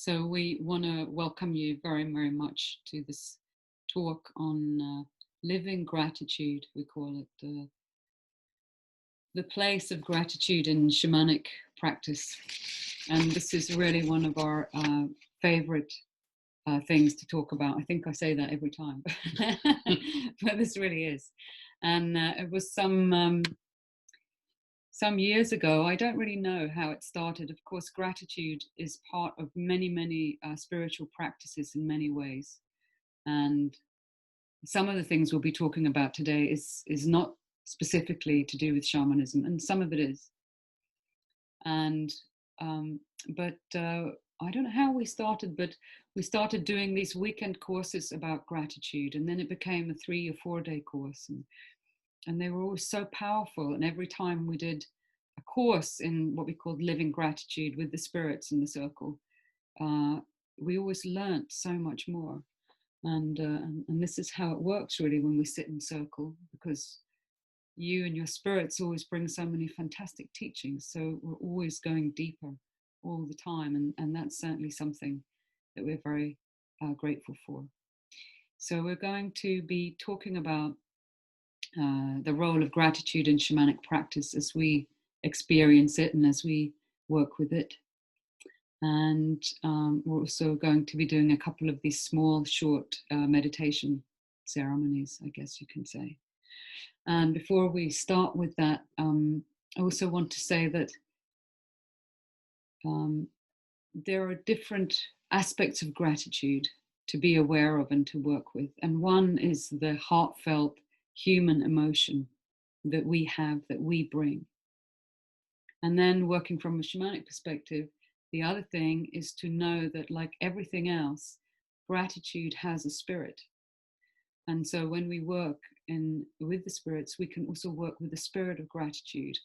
So we want to welcome you very, very much to this talk on living gratitude, we call it, the place of gratitude in shamanic practice. And this is really one of our favorite things to talk about. I think I say that every time, but this really is. And it was some years ago. I don't really know how it started. Of course, gratitude is part of many, many spiritual practices in many ways. And some of the things we'll be talking about today is not specifically to do with shamanism, and some of it is. And but I don't know how we started, but we started doing these weekend courses about gratitude, and then it became a 3 or 4 day course, and they were always so powerful. And every time we did a course in what we called living gratitude with the spirits in the circle, we always learnt so much more. And this is how it works really when we sit in circle, because you and your spirits always bring so many fantastic teachings. So we're always going deeper all the time. And that's certainly something that we're very grateful for. So we're going to be talking about the role of gratitude in shamanic practice as we experience it and as we work with it. And we're also going to be doing a couple of these small, short meditation ceremonies, I guess you can say. And before we start with that, I also want to say that there are different aspects of gratitude to be aware of and to work with. And one is the heartfelt human emotion that we have, that we bring. And then working from a shamanic perspective, the other thing is to know that, like everything else, gratitude has a spirit. And so when we work with the spirits, we can also work with the spirit of gratitude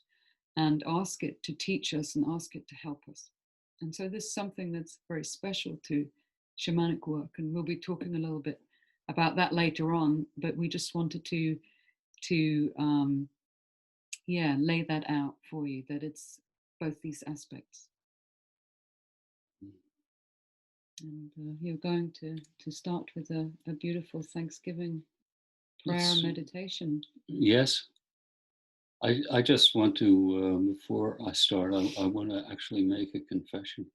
and ask it to teach us and ask it to help us. And so this is something that's very special to shamanic work. And we'll be talking a little bit about that later on, but we just wanted to lay that out for you, that it's both these aspects. And you're going to start with a beautiful Thanksgiving prayer meditation. Yes. I just want to, before I start, I want to actually make a confession.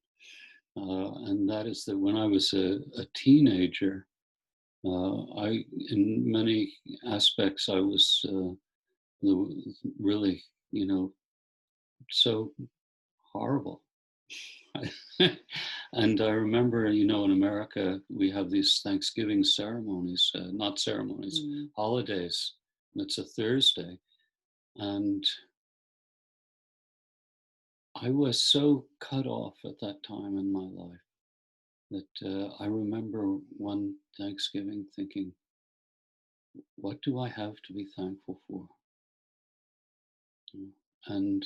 And that is that when I was a teenager, in many aspects, I was really, so horrible. And I remember, in America, we have these Thanksgiving ceremonies, not ceremonies, holidays, and it's a Thursday. And I was so cut off at that time in my life that I remember one Thanksgiving thinking, what do I have to be thankful for? And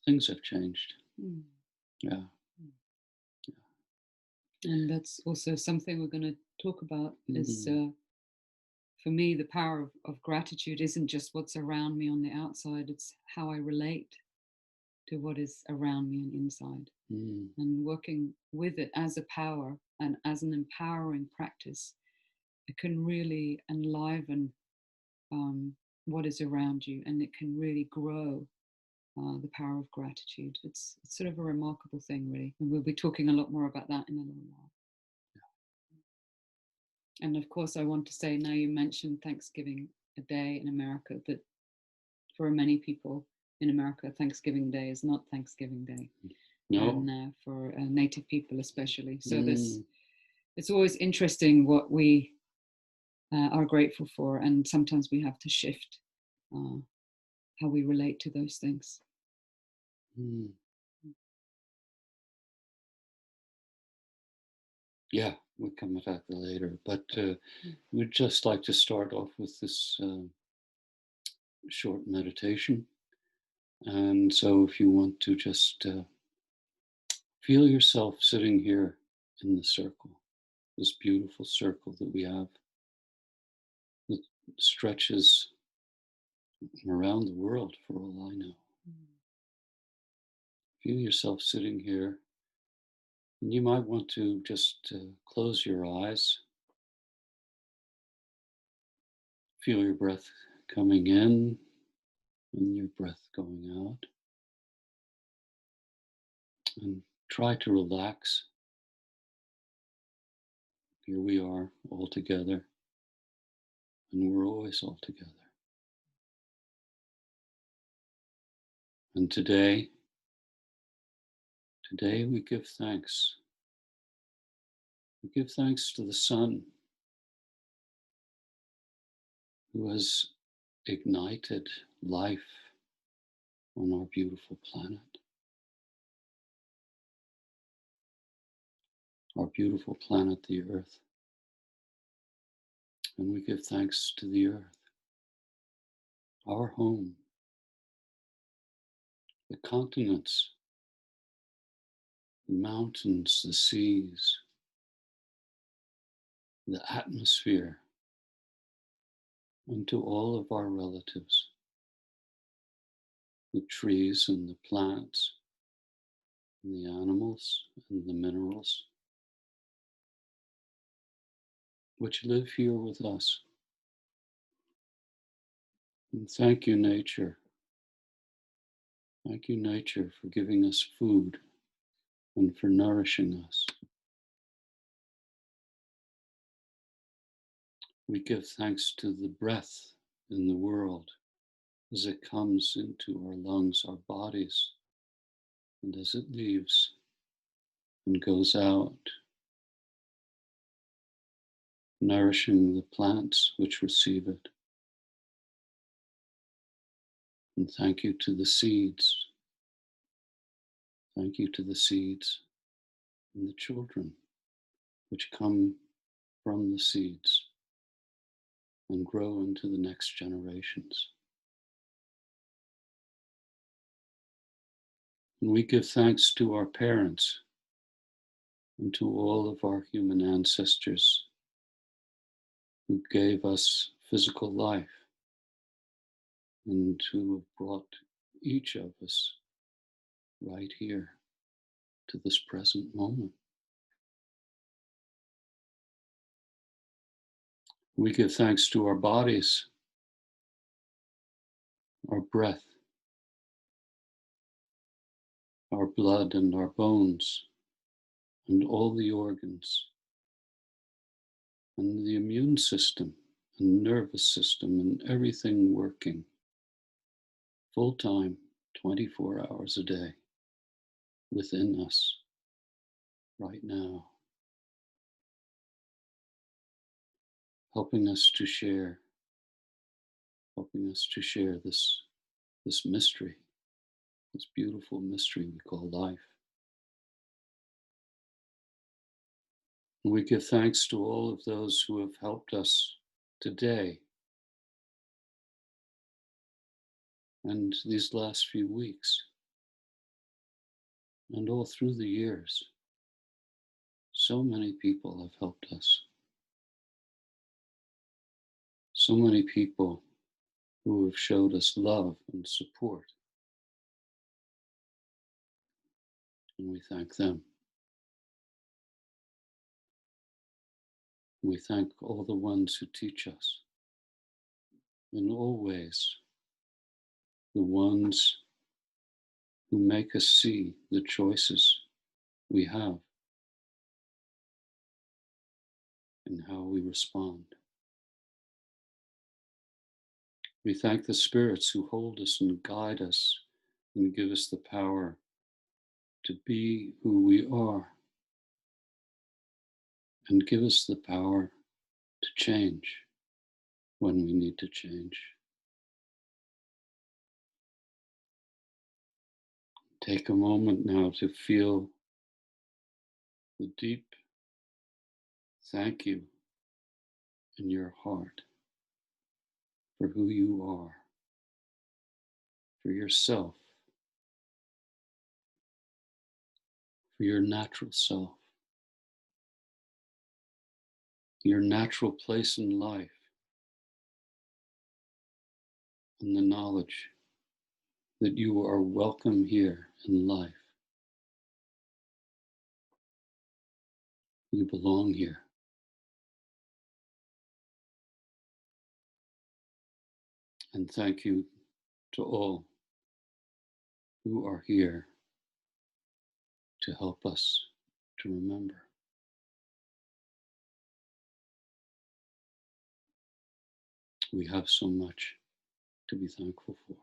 things have changed. Yeah. And that's also something we're going to talk about is, for me, the power of gratitude isn't just what's around me on the outside, it's how I relate to what is around me and inside. And working with it as a power and as an empowering practice, it can really enliven what is around you, and it can really grow the power of gratitude. It's sort of a remarkable thing, really. And we'll be talking a lot more about that in a little while. And of course, I want to say, now you mentioned Thanksgiving Day in America, but for many people in America, Thanksgiving Day is not Thanksgiving Day. No. And for Native people especially. So it's always interesting what we are grateful for, and sometimes we have to shift how we relate to those things. Yeah, we'll come to that later. But we'd just like to start off with this short meditation. And so if you want to just feel yourself sitting here in the circle, this beautiful circle that we have that stretches around the world for all I know. Feel yourself sitting here. And you might want to just close your eyes. Feel your breath coming in and your breath going out. And try to relax. Here we are all together. And we're always all together. And today we give thanks. We give thanks to the sun who has ignited life on our beautiful planet. Our beautiful planet, the Earth. And we give thanks to the Earth, our home, the continents, the mountains, the seas, the atmosphere, and to all of our relatives, the trees and the plants, and the animals and the minerals, which live here with us. And thank you, nature. Thank you, nature, for giving us food and for nourishing us. We give thanks to the breath in the world as it comes into our lungs, our bodies, and as it leaves and goes out, nourishing the plants which receive it. And thank you to the seeds. Thank you to the seeds and the children which come from the seeds and grow into the next generations. And we give thanks to our parents and to all of our human ancestors who gave us physical life and who have brought each of us right here to this present moment. We give thanks to our bodies, our breath, our blood and our bones, and all the organs, and the immune system and nervous system and everything working full time, 24 hours a day within us right now, helping us to share this mystery, this beautiful mystery we call life. And we give thanks to all of those who have helped us today and these last few weeks and all through the years. So many people have helped us. So many people who have showed us love and support. And we thank them. We thank all the ones who teach us in all ways, the ones who make us see the choices we have and how we respond. We thank the spirits who hold us and guide us and give us the power to be who we are and give us the power to change when we need to change. Take a moment now to feel the deep thank you in your heart for who you are, for yourself, for your natural self, your natural place in life, and the knowledge that you are welcome here in life We belong here. And thank you to all who are here to help us to remember. We have so much to be thankful for.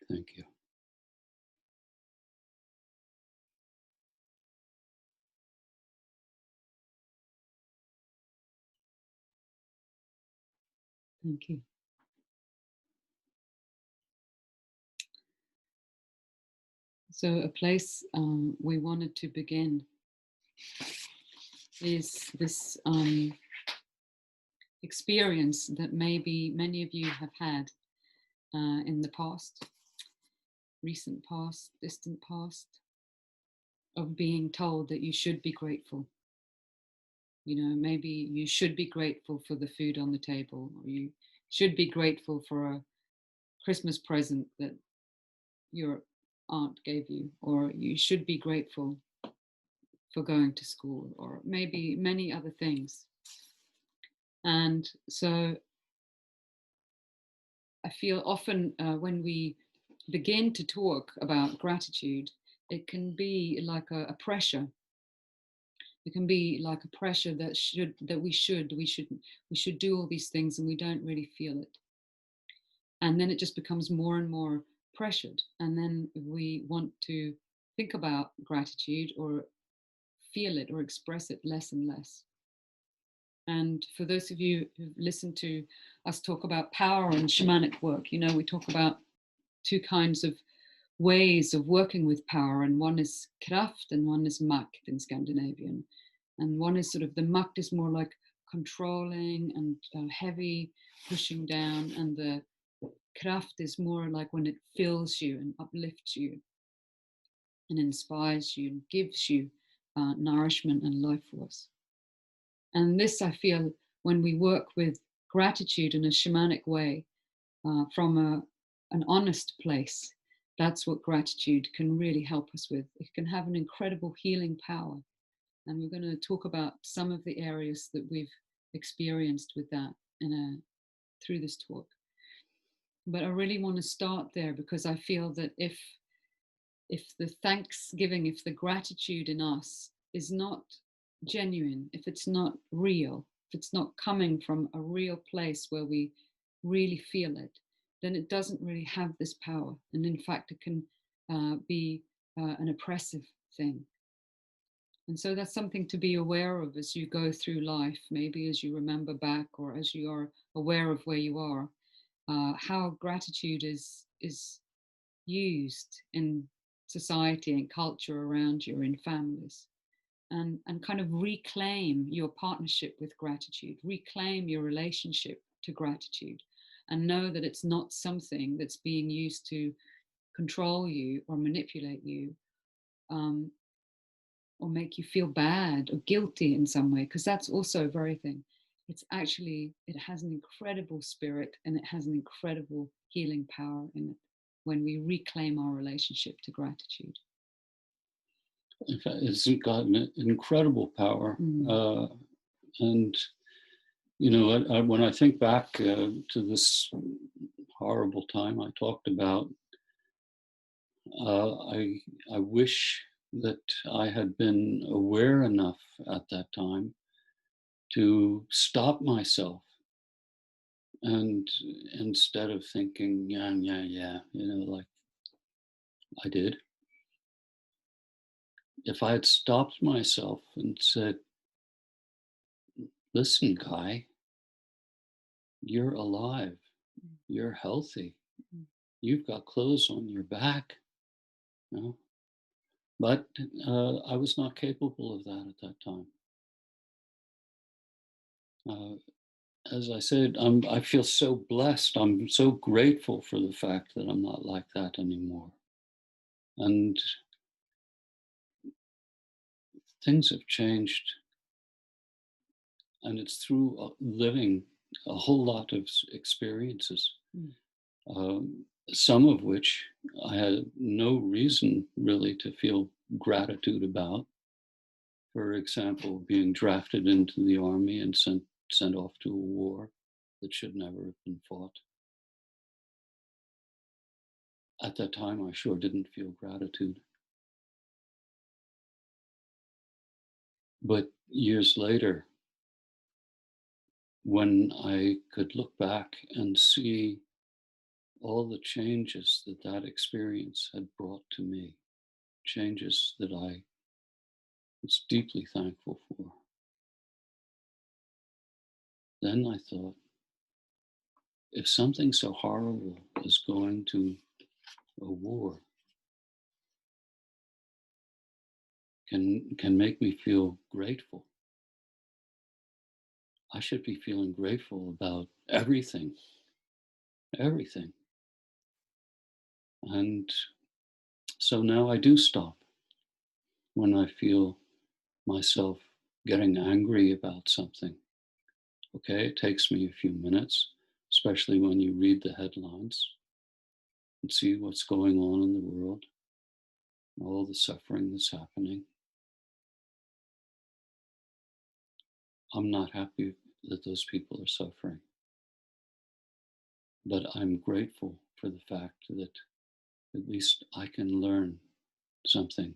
Thank you. Thank you. So a place we wanted to begin is this experience that maybe many of you have had in the past, recent past, distant past, of being told that you should be grateful. You know, maybe you should be grateful for the food on the table, or you should be grateful for a Christmas present that your aunt gave you, or you should be grateful for going to school, or maybe many other things. And so I feel often when we begin to talk about gratitude, it can be like a pressure. It can be like a pressure that we should do all these things, and we don't really feel it. And then it just becomes more and more pressured. And then we want to think about gratitude or feel it or express it less and less. And for those of you who've listened to us talk about power and shamanic work, you know, we talk about two kinds of ways of working with power, and one is kraft and one is makt in Scandinavian. And one is sort of, the makt is more like controlling and heavy, pushing down, and the kraft is more like when it fills you and uplifts you and inspires you and gives you nourishment and life force. And this, I feel, when we work with gratitude in a shamanic way, from an honest place, that's what gratitude can really help us with. It can have an incredible healing power. And we're going to talk about some of the areas that we've experienced with that through this talk. But I really want to start there, because I feel that if the thanksgiving, if the gratitude in us is not genuine, if it's not real, if it's not coming from a real place where we really feel it, then it doesn't really have this power. And in fact, it can be an oppressive thing. And so that's something to be aware of as you go through life, maybe as you remember back, or as you are aware of where you are, how gratitude is used in society and culture around you, in families. And kind of reclaim your partnership with gratitude, reclaim your relationship to gratitude, and know that it's not something that's being used to control you or manipulate you, or make you feel bad or guilty in some way, because that's also a very thing. It's actually, it has an incredible spirit, and it has an incredible healing power in it when we reclaim our relationship to gratitude. In fact, it's got an incredible power. And, you know, when I think back to this horrible time I talked about, I wish that I had been aware enough at that time to stop myself, and instead of thinking, yeah, you know, like I did, if I had stopped myself and said, listen, Guy, you're alive, you're healthy, you've got clothes on your back, you know? But I was not capable of that at that time. As I said, I feel so blessed. I'm so grateful for the fact that I'm not like that anymore. And things have changed. And it's through living a whole lot of experiences. some of which I had no reason really to feel gratitude about. For example, being drafted into the army and sent off to a war that should never have been fought. At that time, I sure didn't feel gratitude. But years later, when I could look back and see all the changes that that experience had brought to me, changes that I was deeply thankful for, then I thought, if something so horrible as going to a war can make me feel grateful, I should be feeling grateful about everything, everything. And so now I do stop when I feel myself getting angry about something. Okay, it takes me a few minutes, especially when you read the headlines and see what's going on in the world, all the suffering that's happening. I'm not happy that those people are suffering, but I'm grateful for the fact that at least I can learn something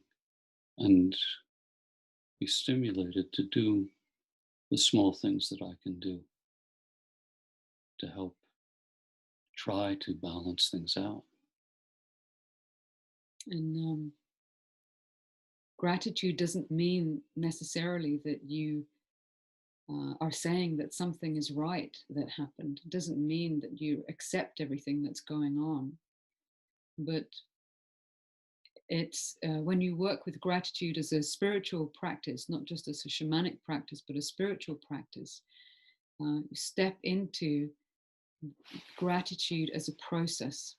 and be stimulated to do the small things that I can do to help try to balance things out. And gratitude doesn't mean necessarily that you are saying that something is right that happened. It doesn't mean that you accept everything that's going on. But it's when you work with gratitude as a spiritual practice, not just as a shamanic practice, but a spiritual practice, you step into gratitude as a process.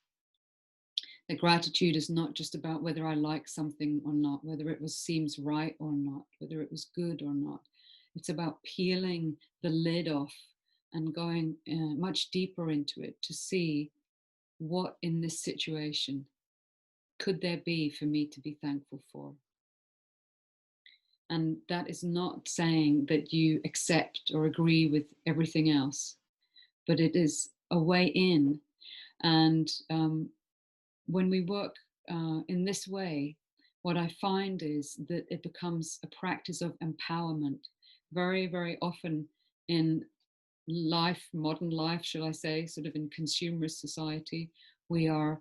That gratitude is not just about whether I like something or not, whether it seems right or not, whether it was good or not. It's about peeling the lid off and going much deeper into it to see what in this situation could there be for me to be thankful for. And that is not saying that you accept or agree with everything else, but it is a way in. And when we work in this way, what I find is that it becomes a practice of empowerment. Very, very often in life, modern life, shall I say, sort of in consumerist society, we are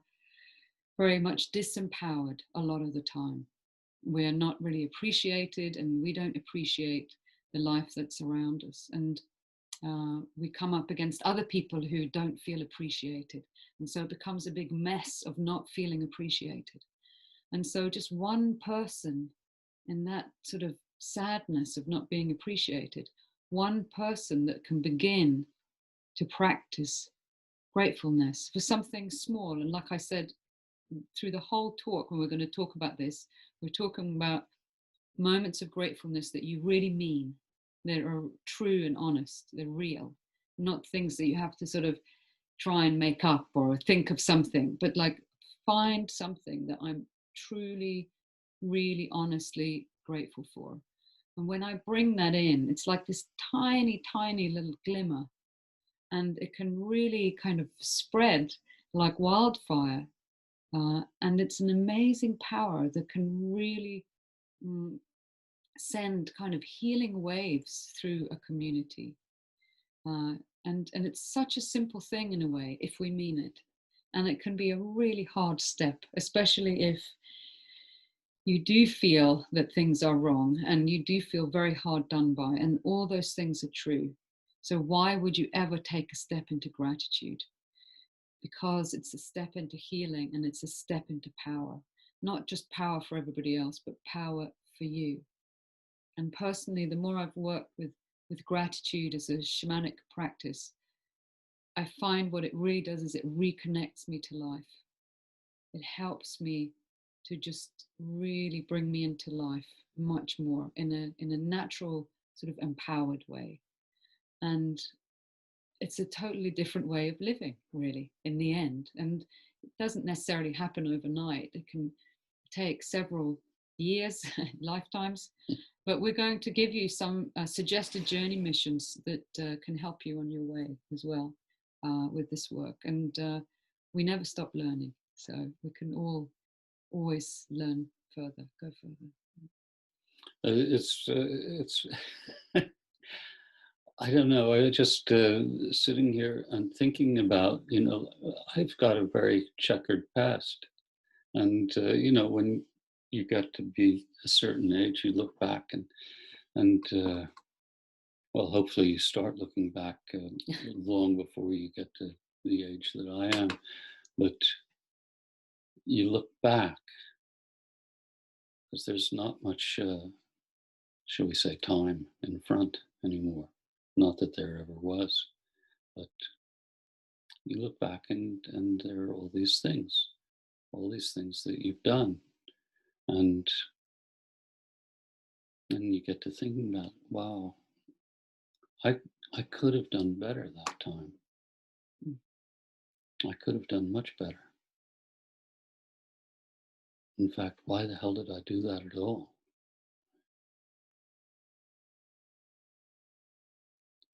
very much disempowered a lot of the time. We're not really appreciated, and we don't appreciate the life that's around us. And we come up against other people who don't feel appreciated. And so it becomes a big mess of not feeling appreciated. And so just one person in that sort of sadness of not being appreciated, one person that can begin to practice gratefulness for something small. And like I said, through the whole talk, when we're going to talk about this, we're talking about moments of gratefulness that you really mean. That are true and honest, they're real, not things that you have to sort of try and make up or think of something, but like find something that I'm truly, really honestly grateful for. And when I bring that in, it's like this tiny, tiny little glimmer, and it can really kind of spread like wildfire. And it's an amazing power that can really send kind of healing waves through a community. And it's such a simple thing in a way, if we mean it. And it can be a really hard step, especially if you do feel that things are wrong and you do feel very hard done by, and all those things are true. So why would you ever take a step into gratitude? Because it's a step into healing, and it's a step into power. Not just power for everybody else, but power for you. And personally, the more I've worked with gratitude as a shamanic practice, I find what it really does is it reconnects me to life. It helps me to just really bring me into life much more in a natural, sort of empowered way. And it's a totally different way of living, really, in the end. And it doesn't necessarily happen overnight. It can take several years, lifetimes. But we're going to give you some suggested journey missions that can help you on your way as well with this work. And we never stop learning. So we can always learn further, go further. It's I don't know. I just sitting here and thinking about, I've got a very checkered past. And, when you get to be a certain age, you look back and well, hopefully you start looking back long before you get to the age that I am. But you look back because there's not much, shall we say, time in front anymore. Not that there ever was, but you look back and there are all these things that you've done. And then you get to thinking about, wow, I could have done better that time. I could have done much better. In fact, why the hell did I do that at all?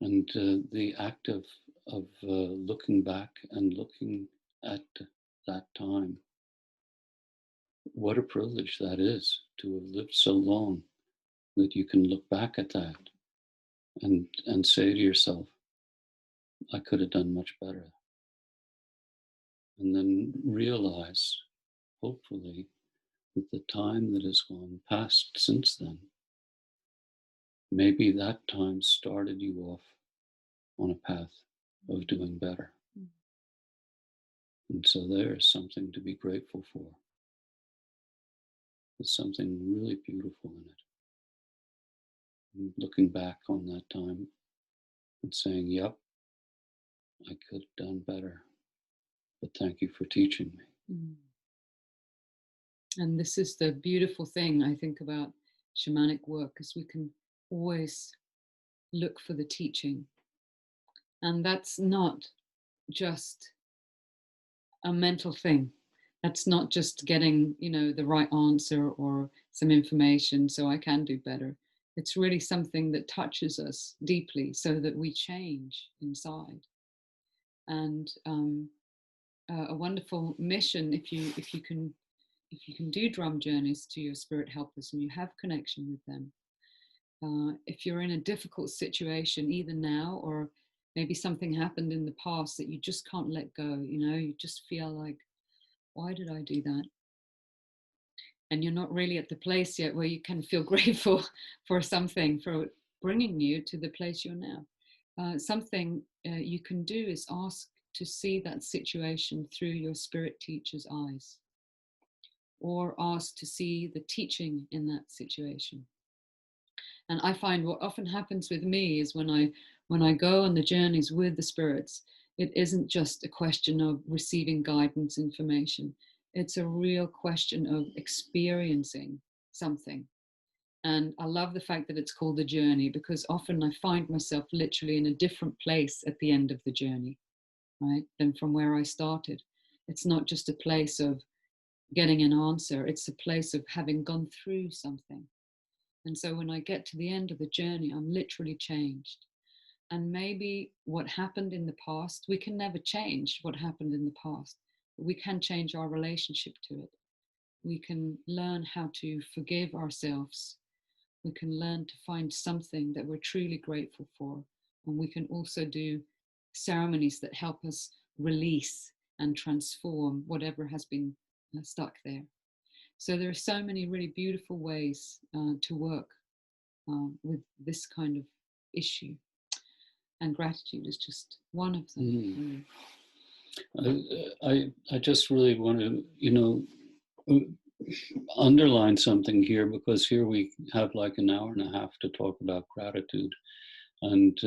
And the act of looking back and looking at that time, what a privilege that is to have lived so long that you can look back at that and say to yourself, I could have done much better. And then realize, hopefully, that the time that has gone past since then, maybe that time started you off on a path of doing better. And so there is something to be grateful for. There's something really beautiful in it. And looking back on that time and saying, yep, I could have done better, but thank you for teaching me. And this is the beautiful thing, I think, about shamanic work, is we can always look for the teaching. And that's not just a mental thing. That's not just getting, the right answer or some information so I can do better. It's really something that touches us deeply so that we change inside. And a wonderful mission, if you can do drum journeys to your spirit helpers and you have connection with them. If you're in a difficult situation, either now or maybe something happened in the past that you just can't let go, you just feel like, why did I do that? And you're not really at the place yet where you can feel grateful for something, for bringing you to the place you're now. Something you can do is ask to see that situation through your spirit teacher's eyes, or ask to see the teaching in that situation. And I find what often happens with me is when I go on the journeys with the spirits, it isn't just a question of receiving guidance information. It's a real question of experiencing something. And I love the fact that it's called the journey, because often I find myself literally in a different place at the end of the journey, right, than from where I started. It's not just a place of getting an answer, it's a place of having gone through something. And so when I get to the end of the journey, I'm literally changed. And maybe what happened in the past, we can never change what happened in the past, but we can change our relationship to it. We can learn how to forgive ourselves. We can learn to find something that we're truly grateful for. And we can also do ceremonies that help us release and transform whatever has been stuck there. So there are so many really beautiful ways to work with this kind of issue. And gratitude is just one of them. I just really want to, underline something here, because here we have like an hour and a half to talk about gratitude. And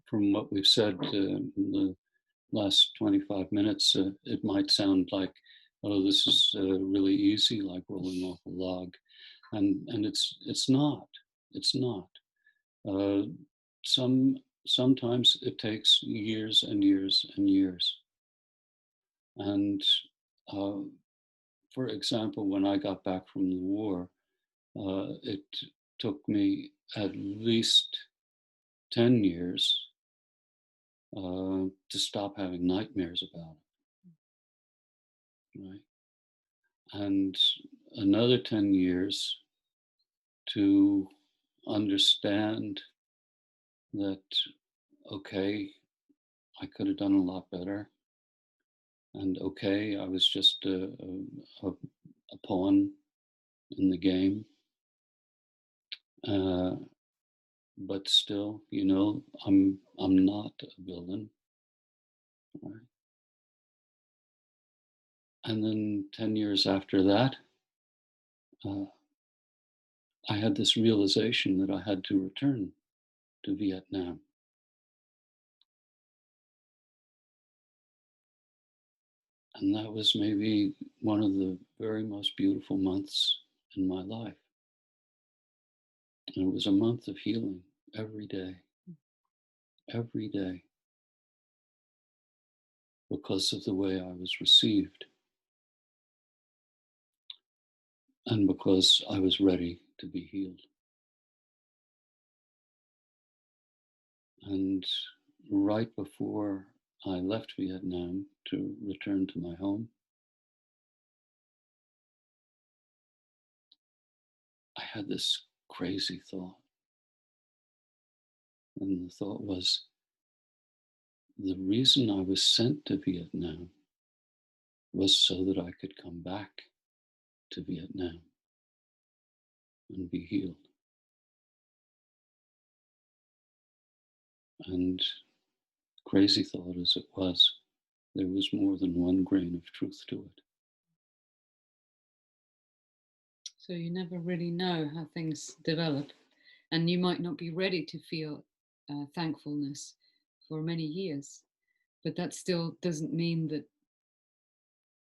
from what we've said in the last 25 minutes, it might sound like, oh, this is really easy, like rolling off a log. And it's not. It's not. Some sometimes it takes years and years and years. And for example, when I got back from the war, it took me at least 10 years to stop having nightmares about it, right? And another 10 years to understand that, okay, I could have done a lot better. And okay, I was just a pawn in the game. But still, you know, I'm not a villain. Right? And then 10 years after that, I had this realization that I had to return to Vietnam. And that was maybe one of the very most beautiful months in my life. And it was a month of healing every day, because of the way I was received. And because I was ready to be healed. And right before I left Vietnam to return to my home, I had this crazy thought. And the thought was, the reason I was sent to Vietnam was so that I could come back to Vietnam and be healed. And crazy thought as it was, there was more than one grain of truth to it. So you never really know how things develop, and you might not be ready to feel thankfulness for many years, but that still doesn't mean that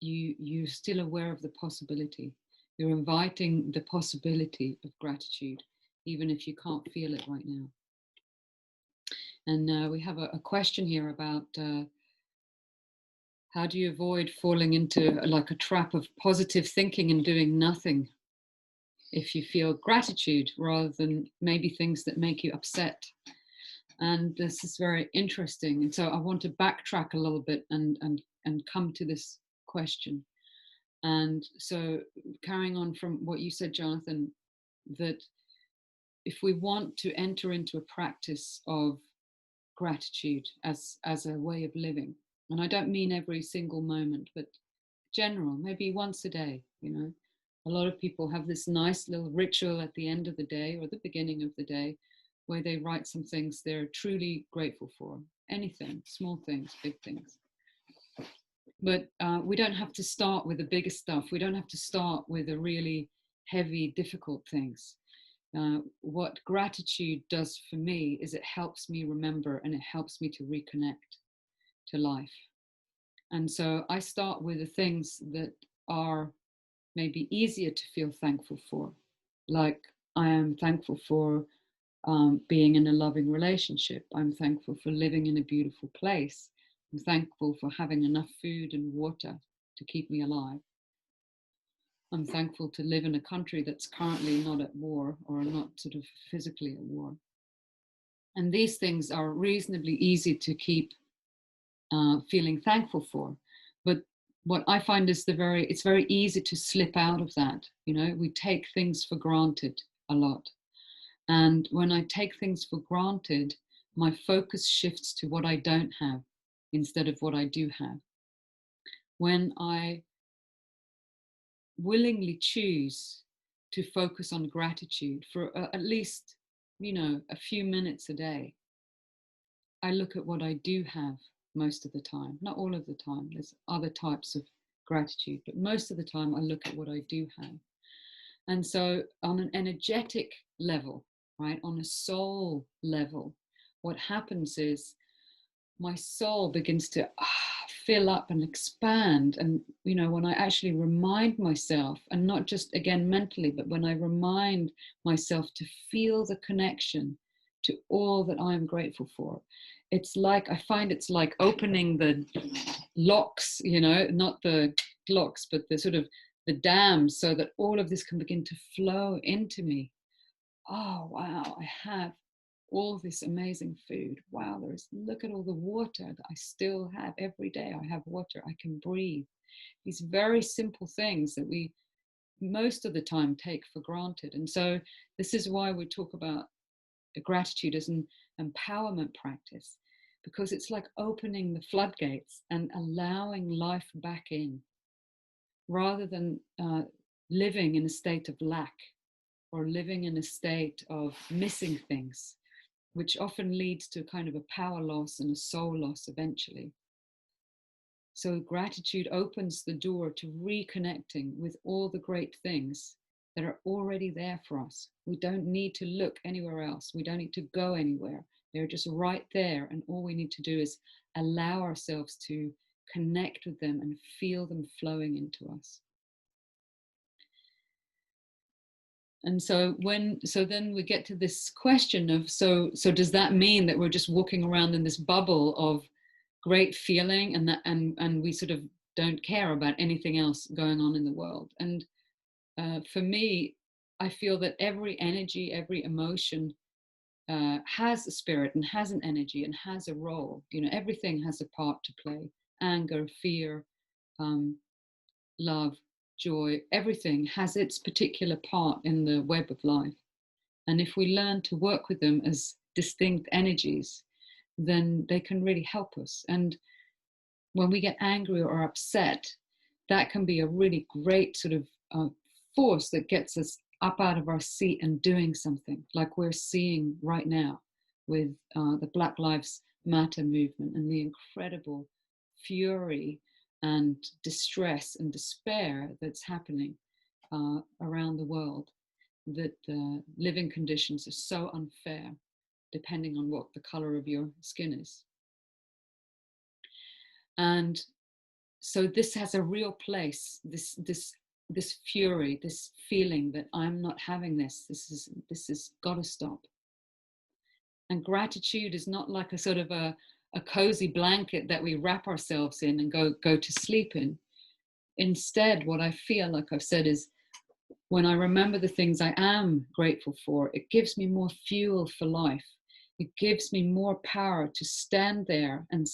you're still aware of the possibility. You're inviting the possibility of gratitude, even if you can't feel it right now. And we have a question here about how do you avoid falling into like a trap of positive thinking and doing nothing if you feel gratitude rather than maybe things that make you upset. And this is very interesting. And so I want to backtrack a little bit and come to this question. And so carrying on from what you said, Jonathan, that if we want to enter into a practice of gratitude as a way of living, and I don't mean every single moment, but general, maybe once a day, you know, a lot of people have this nice little ritual at the end of the day or the beginning of the day where they write some things they're truly grateful for. Anything, small things, big things. But we don't have to start with the biggest stuff. We don't have to start with the really heavy, difficult things. What gratitude does for me is it helps me remember and it helps me to reconnect to life. And so I start with the things that are maybe easier to feel thankful for. Like I am thankful for being in a loving relationship. I'm thankful for living in a beautiful place. I'm thankful for having enough food and water to keep me alive. I'm thankful to live in a country that's currently not at war or not sort of physically at war. And these things are reasonably easy to keep feeling thankful for. But what I find is it's very easy to slip out of that. You know, we take things for granted a lot. And when I take things for granted, my focus shifts to what I don't have instead of what I do have. When I willingly choose to focus on gratitude for at least, you know, a few minutes a day, I look at what I do have most of the time, not all of the time. There's other types of gratitude, but most of the time I look at what I do have. And so on an energetic level, right, on a soul level, what happens is my soul begins to fill up and expand. And, you know, when I actually remind myself, and not just again mentally, but when I remind myself to feel the connection to all that I'm grateful for. It's like, I find it's like opening the locks, you know, not the locks, but the sort of the dams, so that all of this can begin to flow into me. Oh, wow, I have all this amazing food. Wow, look at all the water that I still have every day. I have water, I can breathe. These very simple things that we most of the time take for granted. And so this is why we talk about gratitude as an empowerment practice, because it's like opening the floodgates and allowing life back in, rather than living in a state of lack or living in a state of missing things, which often leads to kind of a power loss and a soul loss eventually. So gratitude opens the door to reconnecting with all the great things that are already there for us. We don't need to look anywhere else. We don't need to go anywhere. They're just right there. And all we need to do is allow ourselves to connect with them and feel them flowing into us. And so then we get to this question of, so does that mean that we're just walking around in this bubble of great feeling, and we sort of don't care about anything else going on in the world? And for me, I feel that every energy, every emotion has a spirit and has an energy and has a role. You know, everything has a part to play. Anger, fear, love, joy, everything has its particular part in the web of life. And if we learn to work with them as distinct energies, then they can really help us. And when we get angry or upset, that can be a really great sort of force that gets us up out of our seat and doing something, like we're seeing right now with the Black Lives Matter movement and the incredible fury and distress and despair that's happening around the world, that living conditions are so unfair depending on what the color of your skin is. And so this has a real place, this fury, this feeling that I'm not having this is gotta stop. And gratitude is not like a sort of a cozy blanket that we wrap ourselves in and go to sleep in. Instead, what I feel, like I've said, is when I remember the things I am grateful for, it gives me more fuel for life. It gives me more power to stand there and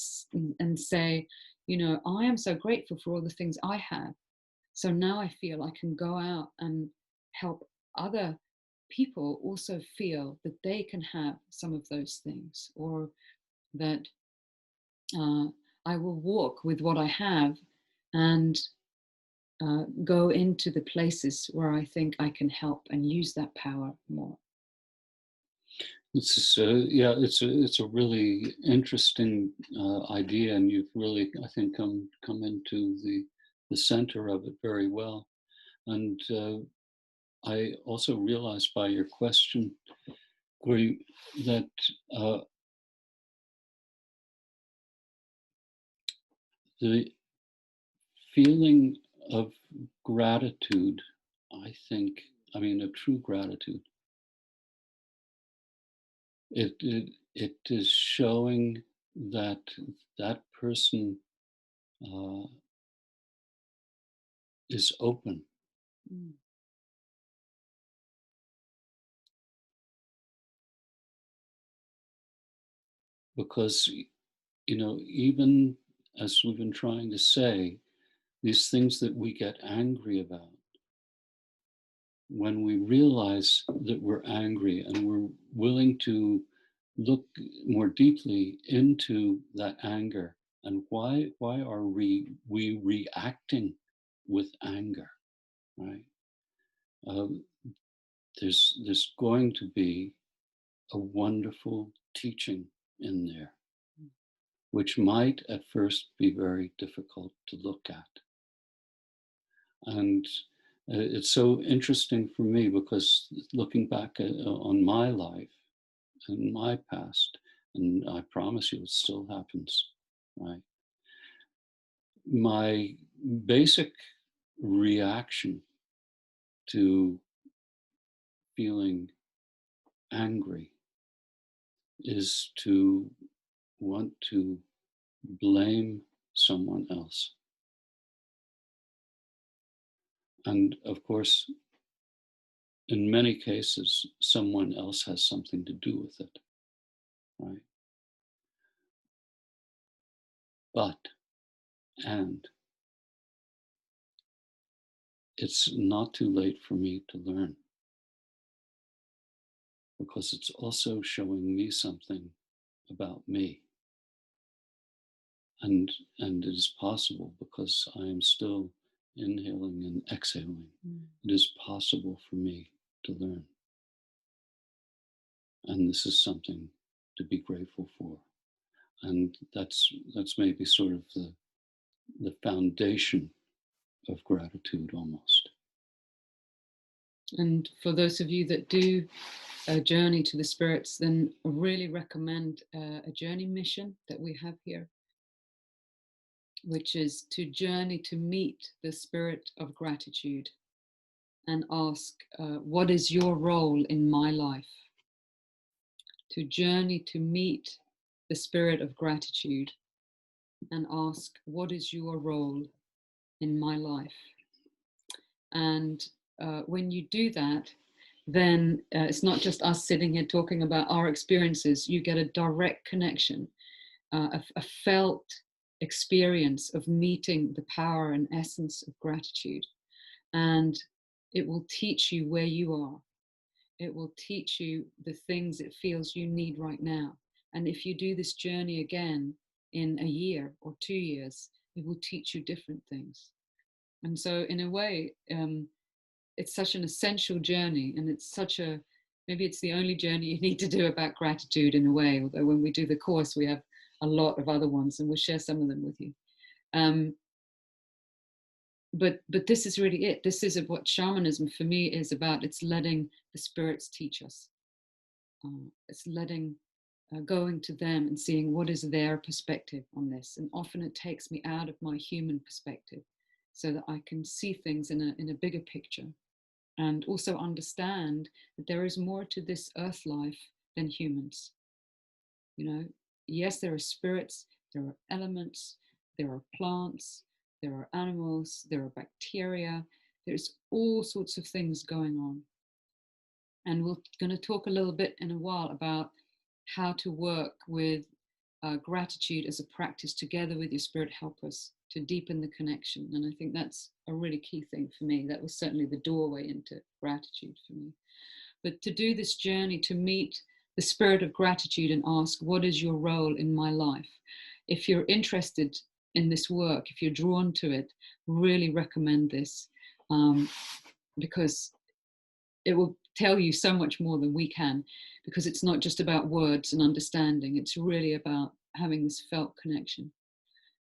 say, you know, I am so grateful for all the things I have. So now I feel I can go out and help other people also feel that they can have some of those things, or that I will walk with what I have and go into the places where I think I can help and use that power more. It's it's a really interesting idea, and you've really, I think, come into the center of it very well. And I also realized by your question, Guri, that the feeling of gratitude, I think, I mean, a true gratitude, it is showing that that person is open. Mm. Because, you know, even as we've been trying to say, these things that we get angry about, when we realize that we're angry and we're willing to look more deeply into that anger, and why are we reacting with anger, right? There's going to be a wonderful teaching in there, which might at first be very difficult to look at. And it's so interesting for me, because looking back on my life and my past, and I promise you it still happens, right? My basic reaction to feeling angry is to want to blame someone else. And of course, in many cases, someone else has something to do with it, right? But, and it's not too late for me to learn, because it's also showing me something about me. And it is possible because I am still inhaling and exhaling. It is possible for me to learn. And this is something to be grateful for. And that's maybe sort of the foundation of gratitude almost. And for those of you that do a journey to the spirits, then I really recommend a journey mission that we have here, which is to journey to meet the spirit of gratitude and ask, what is your role in my life? To journey to meet the spirit of gratitude and ask, what is your role in my life? And when you do that, then it's not just us sitting here talking about our experiences. You get a direct connection, a felt experience of meeting the power and essence of gratitude. And it will teach you where you are. It will teach you the things it feels you need right now. And if you do this journey again in a year or 2 years, it will teach you different things. And so in a way, it's such an essential journey, and it's such a, maybe it's the only journey you need to do about gratitude in a way, although when we do the course, we have a lot of other ones, and we'll share some of them with you. But this is really it. This is what shamanism for me is about. It's letting the spirits teach us. It's letting, going to them and seeing what is their perspective on this. And often it takes me out of my human perspective so that I can see things in a bigger picture, and also understand that there is more to this earth life than humans. You know, yes, there are spirits, there are elements, there are plants, there are animals, there are bacteria, there's all sorts of things going on. And we're going to talk a little bit in a while about how to work with gratitude as a practice together with your spirit helpers to deepen the connection. And I think that's a really key thing for me. That was certainly the doorway into gratitude for me. But to do this journey, to meet the spirit of gratitude and ask, what is your role in my life? If you're interested in this work, if you're drawn to it, really recommend this, because it will tell you so much more than we can, because it's not just about words and understanding. It's really about having this felt connection.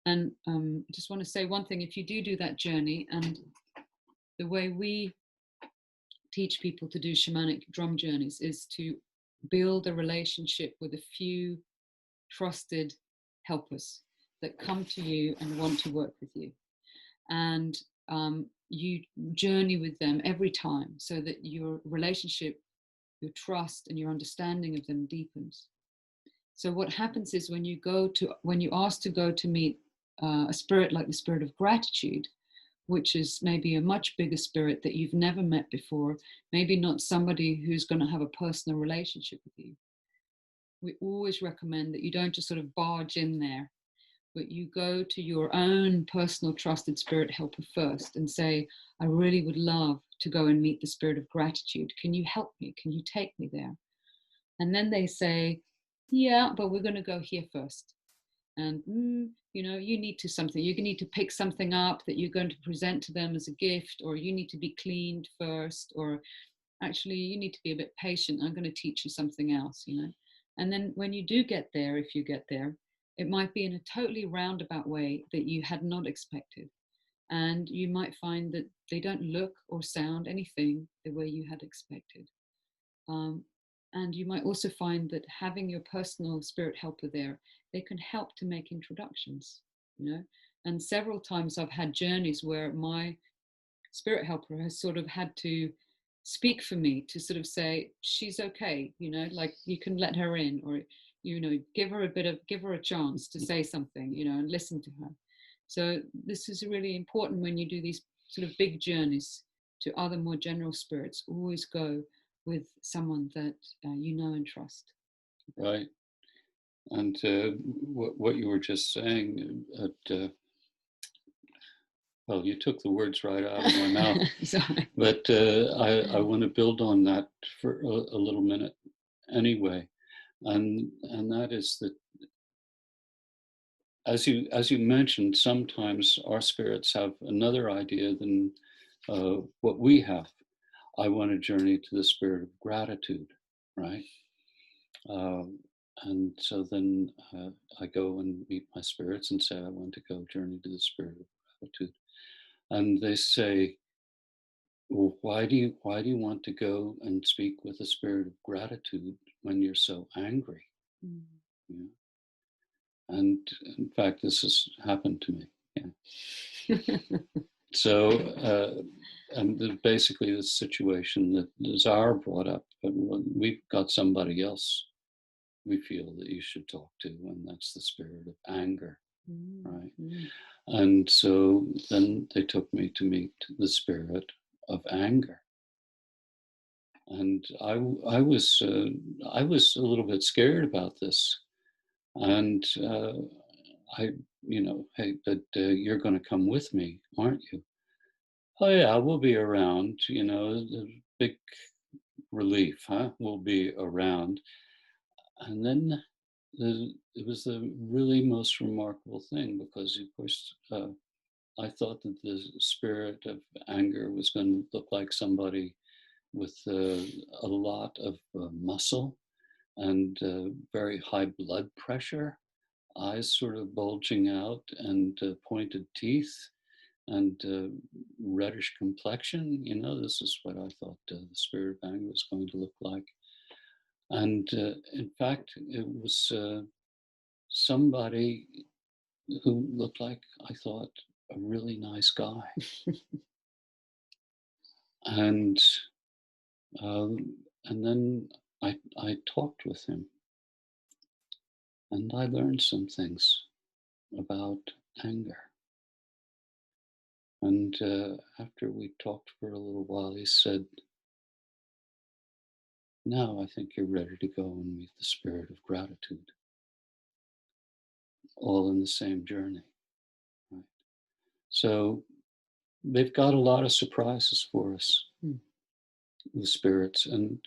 And I just want to say one thing. If you do that journey, and the way we teach people to do shamanic drum journeys is to build a relationship with a few trusted helpers that come to you and want to work with you. And you journey with them every time so that your relationship, your trust, and your understanding of them deepens. So what happens is when you ask to go to meet a spirit like the spirit of gratitude, which is maybe a much bigger spirit that you've never met before, maybe not somebody who's going to have a personal relationship with you, we always recommend that you don't just sort of barge in there, but you go to your own personal trusted spirit helper first and say, I really would love to go and meet the spirit of gratitude. Can you help me? Can you take me there? And then they say, yeah, but we're going to go here first. And, you know, you need to pick something up that you're going to present to them as a gift, or you need to be cleaned first, or actually you need to be a bit patient. I'm going to teach you something else, you know. And then when you do get there, if you get there, it might be in a totally roundabout way that you had not expected. And you might find that they don't look or sound anything the way you had expected. And you might also find that having your personal spirit helper there, they can help to make introductions, you know. And several times I've had journeys where my spirit helper has sort of had to speak for me, to sort of say, she's okay, you know, like you can let her in, or, you know, give her a chance to say something, you know, and listen to her. So this is really important when you do these sort of big journeys to other more general spirits. Always go with someone that you know and trust. Right. And what you were just saying, well, you took the words right out of my mouth. Sorry. But I want to build on that for a little minute anyway. And that is that, as you mentioned, sometimes our spirits have another idea than what we have. I want to journey to the spirit of gratitude, right? And so then I go and meet my spirits and say, I want to go journey to the spirit of gratitude. And they say, well, why do you want to go and speak with a spirit of gratitude when you're so angry? Mm. Yeah. And in fact, this has happened to me. Yeah. So, and basically the situation that Zara brought up, but we've got somebody else we feel that you should talk to, and that's the spirit of anger, right? Mm. And so then they took me to meet the spirit of anger. And I was a little bit scared about this, and I, you know, hey, but you're going to come with me, aren't you? Oh yeah, we'll be around. You know, the big relief, huh? We'll be around. And then it was the really most remarkable thing, because of course I thought that the spirit of anger was going to look like somebody with a lot of muscle and very high blood pressure, eyes sort of bulging out, and pointed teeth, and reddish complexion. You know, this is what I thought the spirit of anger was going to look like. And in fact, it was somebody who looked like, I thought, a really nice guy. And then I talked with him, and I learned some things about anger. And after we talked for a little while, he said, now I think you're ready to go and meet the spirit of gratitude, all in the same journey. Right? So they've got a lot of surprises for us, the spirits. And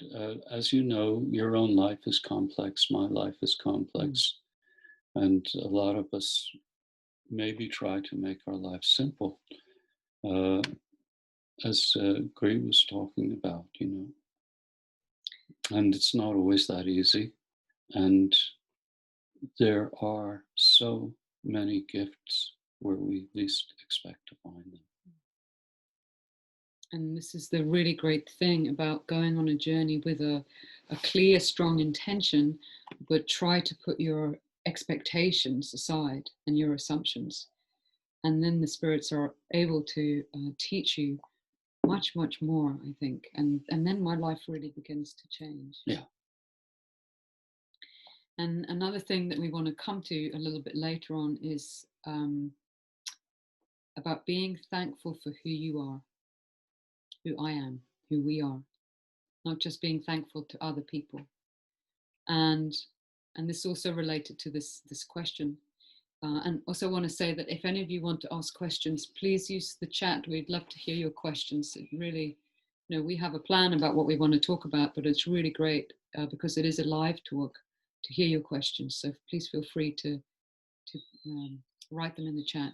as you know, your own life is complex, my life is complex. And a lot of us maybe try to make our life simple, as Gray was talking about, you know. And it's not always that easy. And there are so many gifts where we least expect to find them. And this is the really great thing about going on a journey with a clear, strong intention, but try to put your expectations aside and your assumptions. And then the spirits are able to teach you much, much more, I think. And then my life really begins to change. Yeah. And another thing that we want to come to a little bit later on is about being thankful for who you are, who I am, who we are, not just being thankful to other people. And this also related to this question. And also want to say that if any of you want to ask questions, please use the chat. We'd love to hear your questions. It really, you know, we have a plan about what we want to talk about, but it's really great because it is a live talk, to hear your questions. So please feel free to write them in the chat.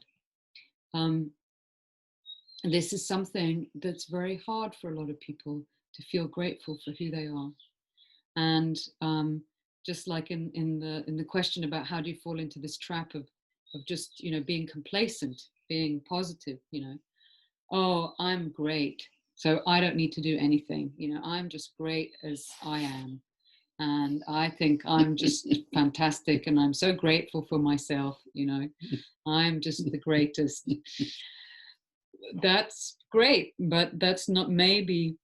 This is something that's very hard for a lot of people, to feel grateful for who they are. And just like in the question about how do you fall into this trap of just, you know, being complacent, being positive, you know, oh, I'm great, so I don't need to do anything, you know, I'm just great as I am, and I think I'm just fantastic, and I'm so grateful for myself, you know, I'm just the greatest. That's great, but that's not maybe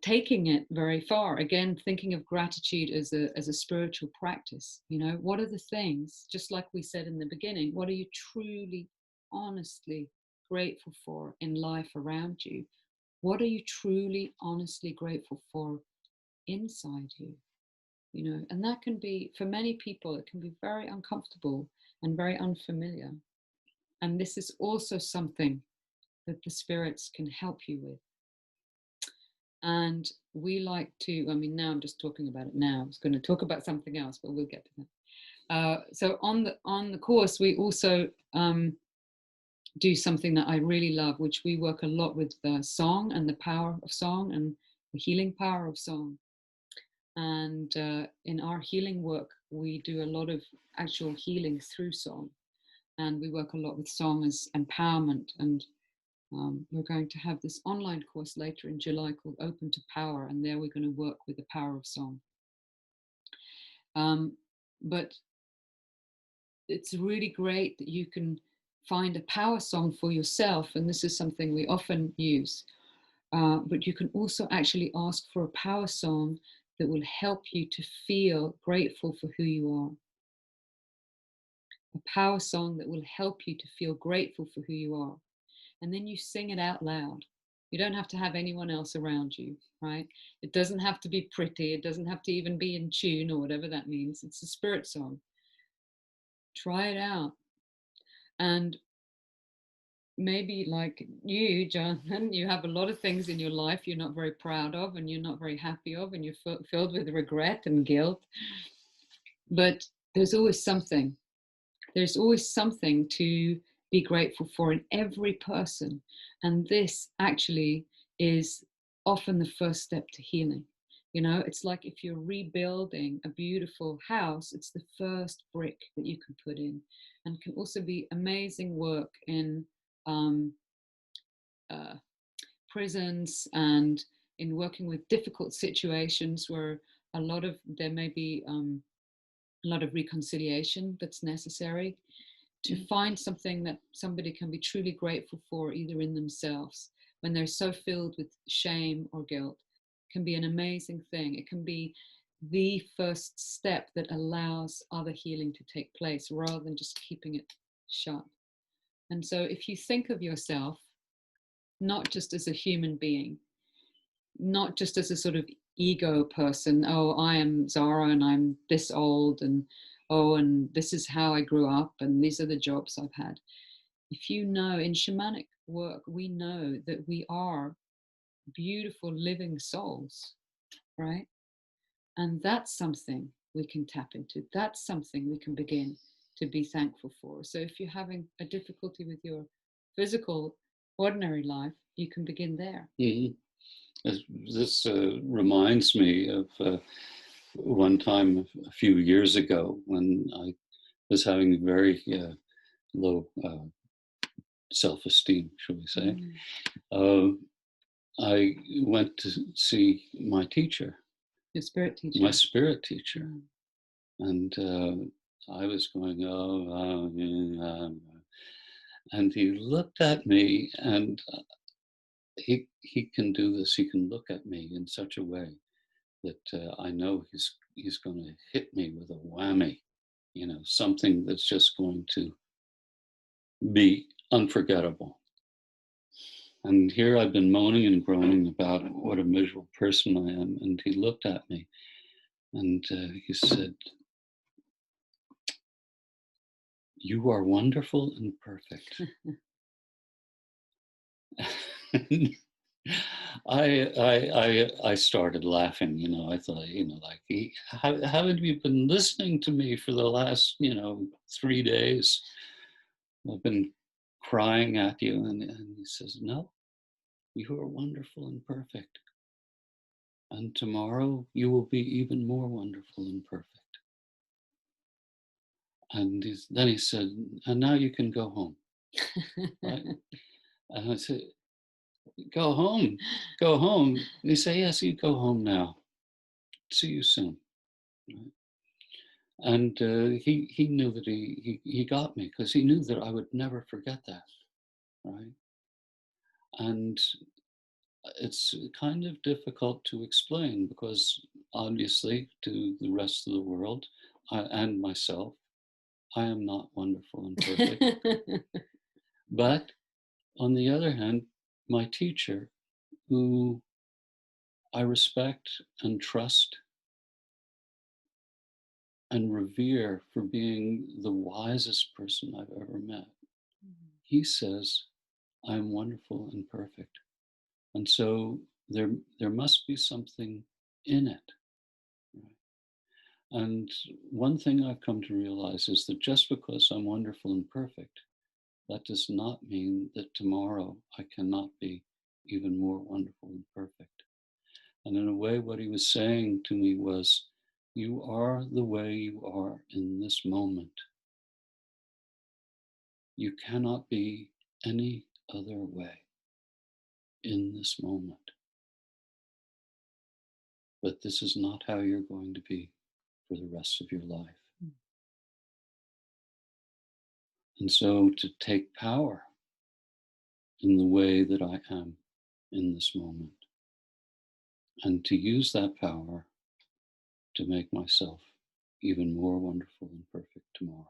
taking it very far. Again, thinking of gratitude as a spiritual practice. You know, what are the things, just like we said in the beginning, what are you truly, honestly grateful for in life around you? What are you truly, honestly grateful for inside you? You know, and that can be, for many people, it can be very uncomfortable and very unfamiliar. And this is also something that the spirits can help you with. And we like to, I mean, now I'm just talking about it now. I was going to talk about something else, but we'll get to that. So on the course, we also do something that I really love, which we work a lot with song and the power of song and the healing power of song. And in our healing work, we do a lot of actual healing through song. And we work a lot with song as empowerment. And we're going to have this online course later in July called Open to Power. And there we're going to work with the power of song. But it's really great that you can find a power song for yourself. And this is something we often use. But you can also actually ask for a power song that will help you to feel grateful for who you are. A power song that will help you to feel grateful for who you are. And then you sing it out loud. You don't have to have anyone else around you, right? It doesn't have to be pretty. It doesn't have to even be in tune or whatever that means. It's a spirit song. Try it out. And maybe like you, Jonathan, you have a lot of things in your life you're not very proud of and you're not very happy of, and you're filled with regret and guilt. But there's always something. There's always something to be grateful for in every person. And this actually is often the first step to healing. You know, it's like if you're rebuilding a beautiful house, it's the first brick that you can put in, and can also be amazing work in prisons and in working with difficult situations where there may be a lot of reconciliation that's necessary, to find something that somebody can be truly grateful for, either in themselves when they're so filled with shame or guilt, can be an amazing thing. It can be the first step that allows other healing to take place rather than just keeping it shut. And so if you think of yourself not just as a human being, not just as a sort of ego person, oh, I am Zara and I'm this old, and oh, and this is how I grew up and these are the jobs I've had. If you know, in shamanic work, we know that we are beautiful living souls, right? And that's something we can tap into. That's something we can begin to be thankful for. So if you're having a difficulty with your physical, ordinary life, you can begin there. Mm-hmm. This reminds me of one time a few years ago when I was having very low self-esteem, shall we say. I went to see my teacher. Your spirit teacher. My spirit teacher. And I was going, and he looked at me, and he can do this. He can look at me in such a way that I know he's going to hit me with a whammy, you know, something that's just going to be unforgettable. And here I've been moaning and groaning about what a miserable person I am. And he looked at me and he said, "You are wonderful and perfect." I started laughing, you know. I thought, you know, like, haven't you been listening to me for the last, you know, 3 days? I've been crying at you. And he says, "No, you are wonderful and perfect. And tomorrow you will be even more wonderful and perfect." And then he said, "And now you can go home." Right? And I said, "Go home, go home." And he said, "Yes, you go home now. See you soon." Right? And he knew that he got me, because he knew that I would never forget that. Right? And it's kind of difficult to explain because obviously to the rest of the world and myself, I am not wonderful and perfect. But on the other hand, my teacher, who I respect and trust and revere for being the wisest person I've ever met, he says, I am wonderful and perfect. And so there must be something in it. Right? And one thing I've come to realize is that just because I'm wonderful and perfect, that does not mean that tomorrow I cannot be even more wonderful and perfect. And in a way, what he was saying to me was, you are the way you are in this moment. You cannot be any other way in this moment. But this is not how you're going to be for the rest of your life. And so to take power in the way that I am in this moment, and to use that power to make myself even more wonderful and perfect tomorrow.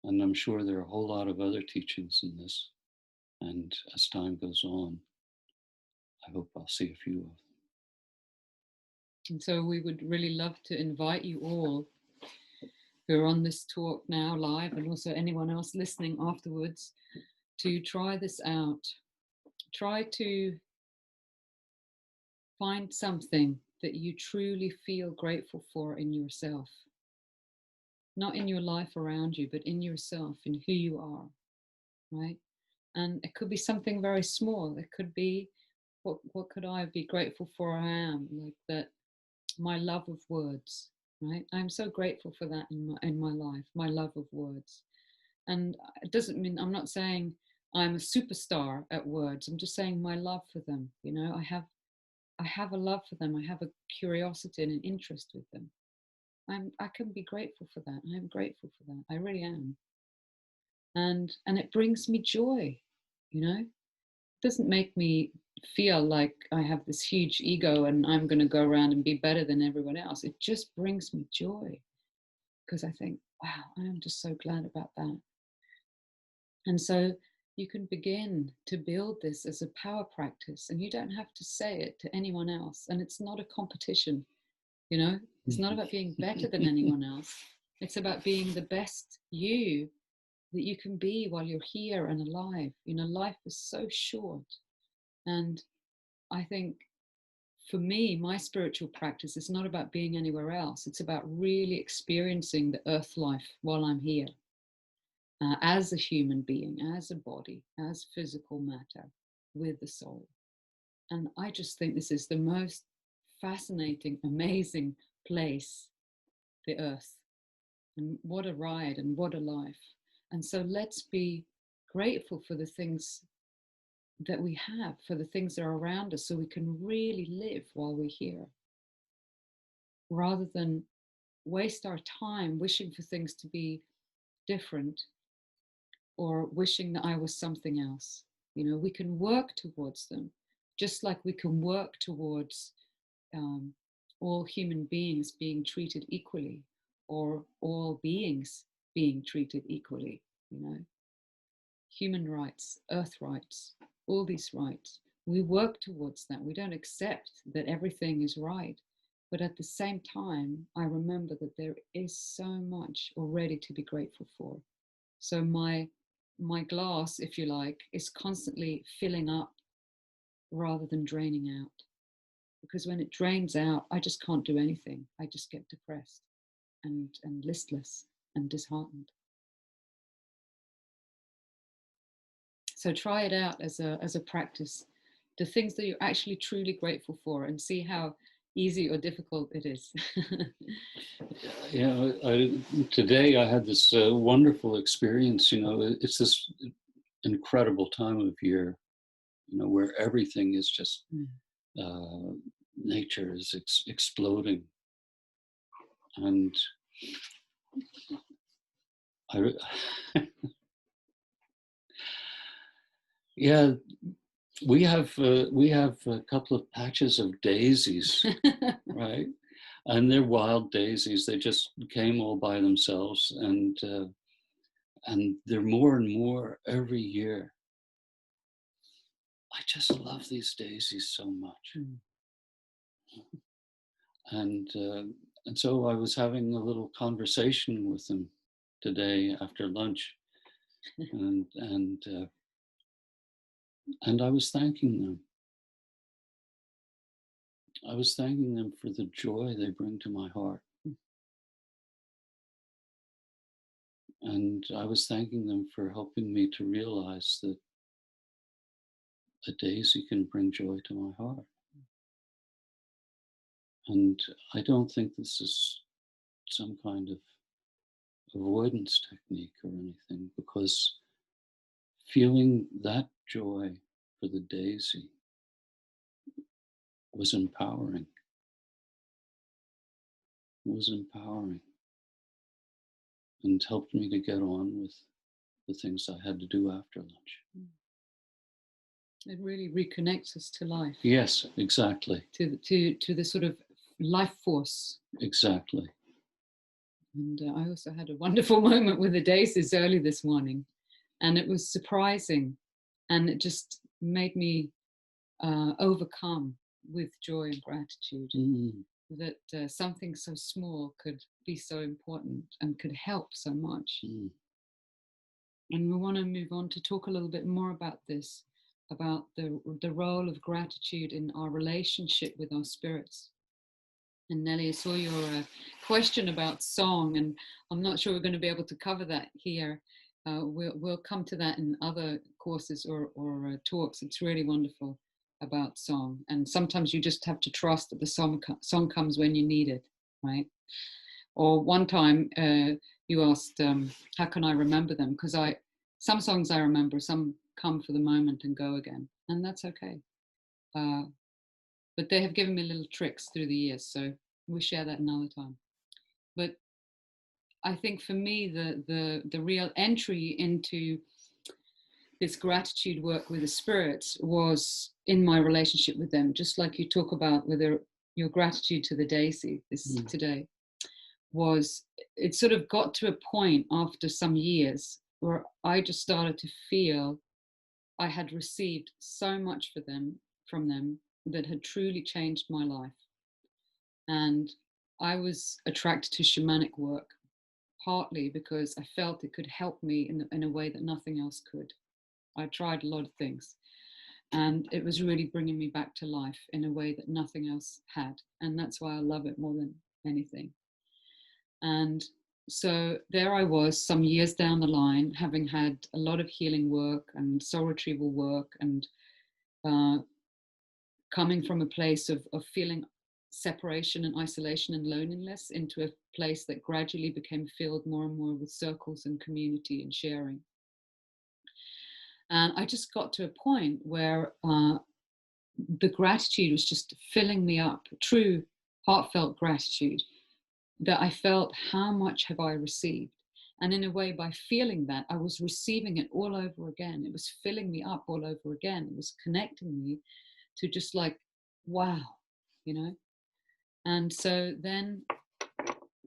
And I'm sure there are a whole lot of other teachings in this. And as time goes on, I hope I'll see a few of them. And so we would really love to invite you all who are on this talk now live, and also anyone else listening afterwards, to try this out. Try to find something that you truly feel grateful for in yourself. Not in your life around you, but in yourself, in who you are, right? And it could be something very small. It could be, what could I be grateful for? I am like that. My love of words, right? I'm so grateful for that in my life. My love of words, and it doesn't mean, I'm not saying I'm a superstar at words. I'm just saying my love for them. You know, I have a love for them. I have a curiosity and an interest with them. I can be grateful for that. I'm grateful for that. I really am. And it brings me joy, you know? It doesn't make me feel like I have this huge ego and I'm going to go around and be better than everyone else. It just brings me joy because I think, wow, I am just so glad about that. And so you can begin to build this as a power practice, and you don't have to say it to anyone else. And it's not a competition, you know? It's not about being better than anyone else. It's about being the best you that you can be while you're here and alive. You know, life is so short. And I think for me, my spiritual practice is not about being anywhere else. It's about really experiencing the earth life while I'm here, as a human being, as a body, as physical matter with the soul. And I just think this is the most fascinating, amazing place, the earth. And what a ride and what a life. And so let's be grateful for the things that we have, for the things that are around us, so we can really live while we're here, rather than waste our time wishing for things to be different or wishing that I was something else. You know, we can work towards them, just like we can work towards all human beings being treated equally, or all beings being treated equally, you know. Human rights, earth rights, all these rights. We work towards that. We don't accept that everything is right. But at the same time, I remember that there is so much already to be grateful for. So my glass, if you like, is constantly filling up rather than draining out. Because when it drains out, I just can't do anything. I just get depressed and listless and disheartened. So try it out as a practice, the things that you're actually truly grateful for, and see how easy or difficult it is. Yeah, today I had this wonderful experience. You know, it's this incredible time of year, you know, where everything is just nature is exploding, and I yeah, We have a couple of patches of daisies, right? And they're wild daisies. They just came all by themselves, and they're more and more every year. I just love these daisies so much. Mm. And so I was having a little conversation with them today after lunch, and I was thanking them. I was thanking them for the joy they bring to my heart. And I was thanking them for helping me to realize that a daisy can bring joy to my heart. And I don't think this is some kind of avoidance technique or anything, because feeling that joy for the daisy was empowering. It was empowering and helped me to get on with the things I had to do after lunch. It really reconnects us to life. Yes, exactly. To the sort of life force. Exactly. And I also had a wonderful moment with the daisies early this morning, and it was surprising, and it just made me overcome with joy and gratitude that something so small could be so important and could help so much. And we want to move on to talk a little bit more about this, about the role of gratitude in our relationship with our spirits. And Nelly, I saw your question about song, and I'm not sure we're going to be able to cover that here. We'll come to that in other courses or talks. It's really wonderful about song, and sometimes you just have to trust that the song comes when you need it, right? Or one time you asked, how can I remember them? Because some songs I remember, some come for the moment and go again, and that's okay. But they have given me little tricks through the years, so we share that another time. But I think for me, the real entry into this gratitude work with the spirits was in my relationship with them, just like you talk about with your gratitude to the daisy today. It sort of got to a point after some years where I just started to feel I had received so much from them that had truly changed my life. And I was attracted to shamanic work, partly because I felt it could help me in a way that nothing else could. I tried a lot of things, and it was really bringing me back to life in a way that nothing else had. And that's why I love it more than anything. And so there I was, some years down the line, having had a lot of healing work and soul retrieval work, and coming from a place of feeling separation and isolation and loneliness into a place that gradually became filled more and more with circles and community and sharing. And I just got to a point where the gratitude was just filling me up, true heartfelt gratitude, that I felt, how much have I received? And in a way, by feeling that, I was receiving it all over again. It was filling me up all over again. It was connecting me to just like, wow, you know? And so then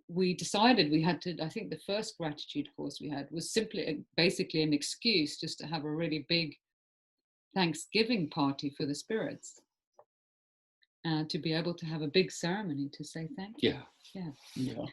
we decided we had to, I think the first gratitude course we had was basically an excuse just to have a really big Thanksgiving party for the spirits. To be able to have a big ceremony to say thank you. Yeah.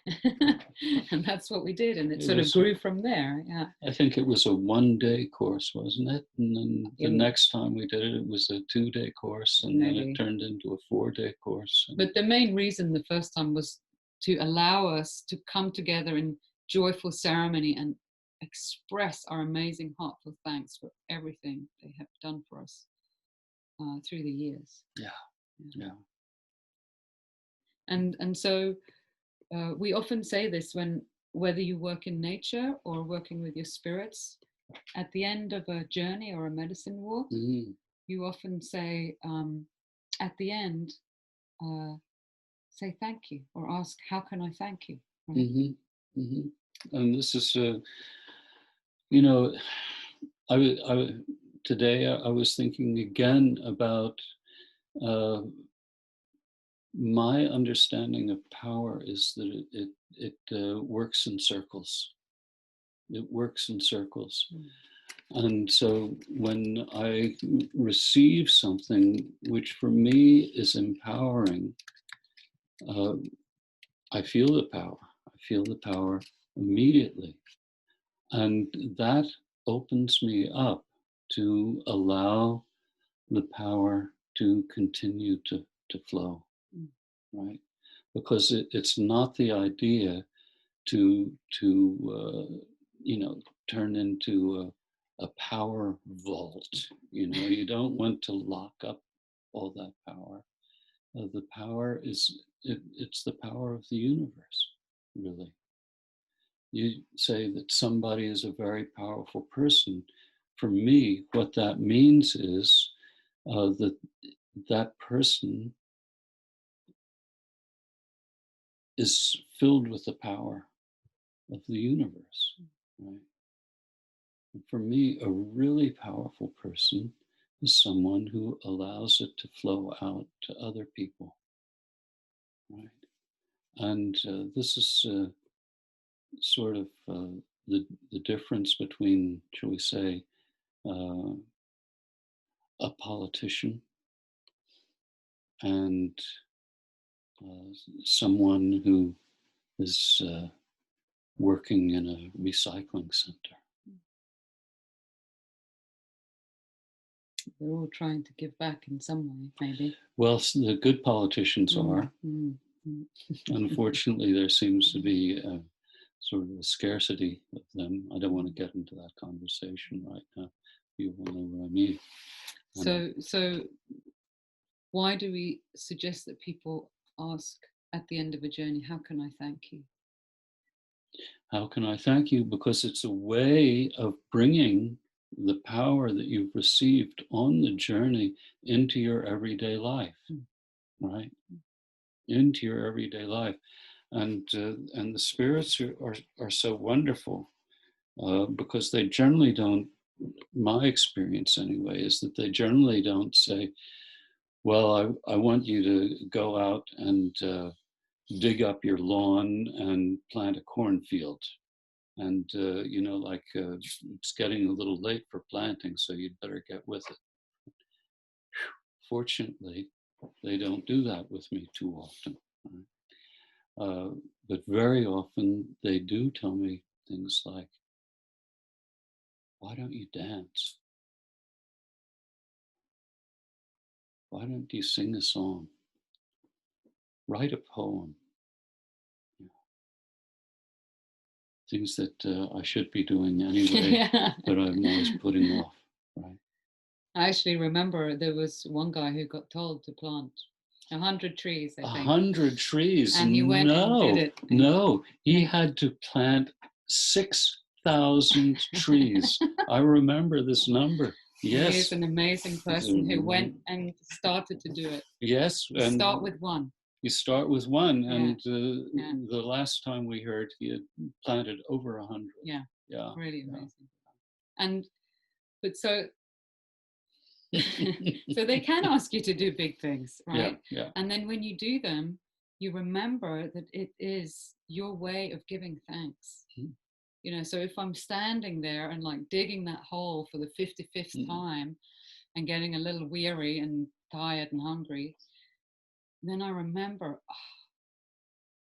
And that's what we did, and it sort of grew from there. Yeah. I think it was a 1-day course, wasn't it? And then the next time we did it, it was a 2-day course, and then it turned into a 4-day course. But the main reason the first time was to allow us to come together in joyful ceremony and express our amazing heartfelt thanks for everything they have done for us through the years. Yeah. And so we often say this whether you work in nature or working with your spirits, at the end of a journey or a medicine walk, you often say at the end, say thank you, or ask, how can I thank you? Right? And this is, today I was thinking again about my understanding of power is that it works in circles. It works in circles. And so when I receive something which for me is empowering, I feel the power. I feel the power immediately. And that opens me up to allow the power to continue to flow, right? Because it's not the idea to turn into a power vault. You don't want to lock up all that power. The power it's the power of the universe, really. You say that somebody is a very powerful person. For me, what that means is that person is filled with the power of the universe, right? And for me, a really powerful person is someone who allows it to flow out to other people, right? And this is sort of the difference between, shall we say, a politician and someone who is working in a recycling center. They're all trying to give back in some way, maybe. Well, the good politicians are. Unfortunately, there seems to be sort of a scarcity of them. I don't want to get into that conversation right now. You will know what I mean. So why do we suggest that people ask at the end of a journey, how can I thank you? How can I thank you? Because it's a way of bringing the power that you've received on the journey into your everyday life, right? Into your everyday life. And the spirits are so wonderful because they generally don't, my experience anyway, is that they generally don't say, well, I want you to go out and dig up your lawn and plant a cornfield. And, it's getting a little late for planting, so you'd better get with it. Fortunately, they don't do that with me too often. Right? But very often they do tell me things like, why don't you dance? Why don't you sing a song? Write a poem? Things that I should be doing anyway, but I'm always putting off, right? I actually remember there was one guy who got told to plant 100 trees, I think. 100 trees? And he went and did it. No, he had to plant 6,000 trees. I remember this number. Yes. He is an amazing person who went and started to do it. Yes. And start with one. You start with one, and the last time we heard, he had planted over 100. Yeah, really amazing. Yeah. But so they can ask you to do big things, right? Yeah. And then when you do them, you remember that it is your way of giving thanks. So if I'm standing there and like digging that hole for the 55th time and getting a little weary and tired and hungry, then I remember,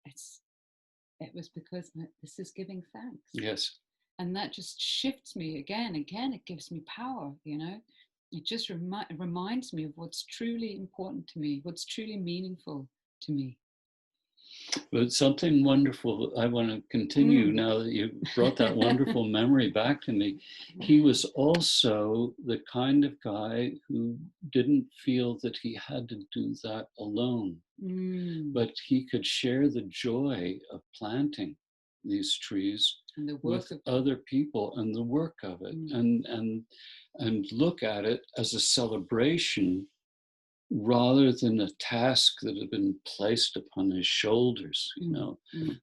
it was because this is giving thanks. Yes. And that just shifts me again. It gives me power, It just reminds me of what's truly important to me, what's truly meaningful to me. But something wonderful, I want to continue now that you brought that wonderful memory back to me. He was also the kind of guy who didn't feel that he had to do that alone, but he could share the joy of planting these trees with other people and the work of it, and look at it as a celebration rather than a task that had been placed upon his shoulders.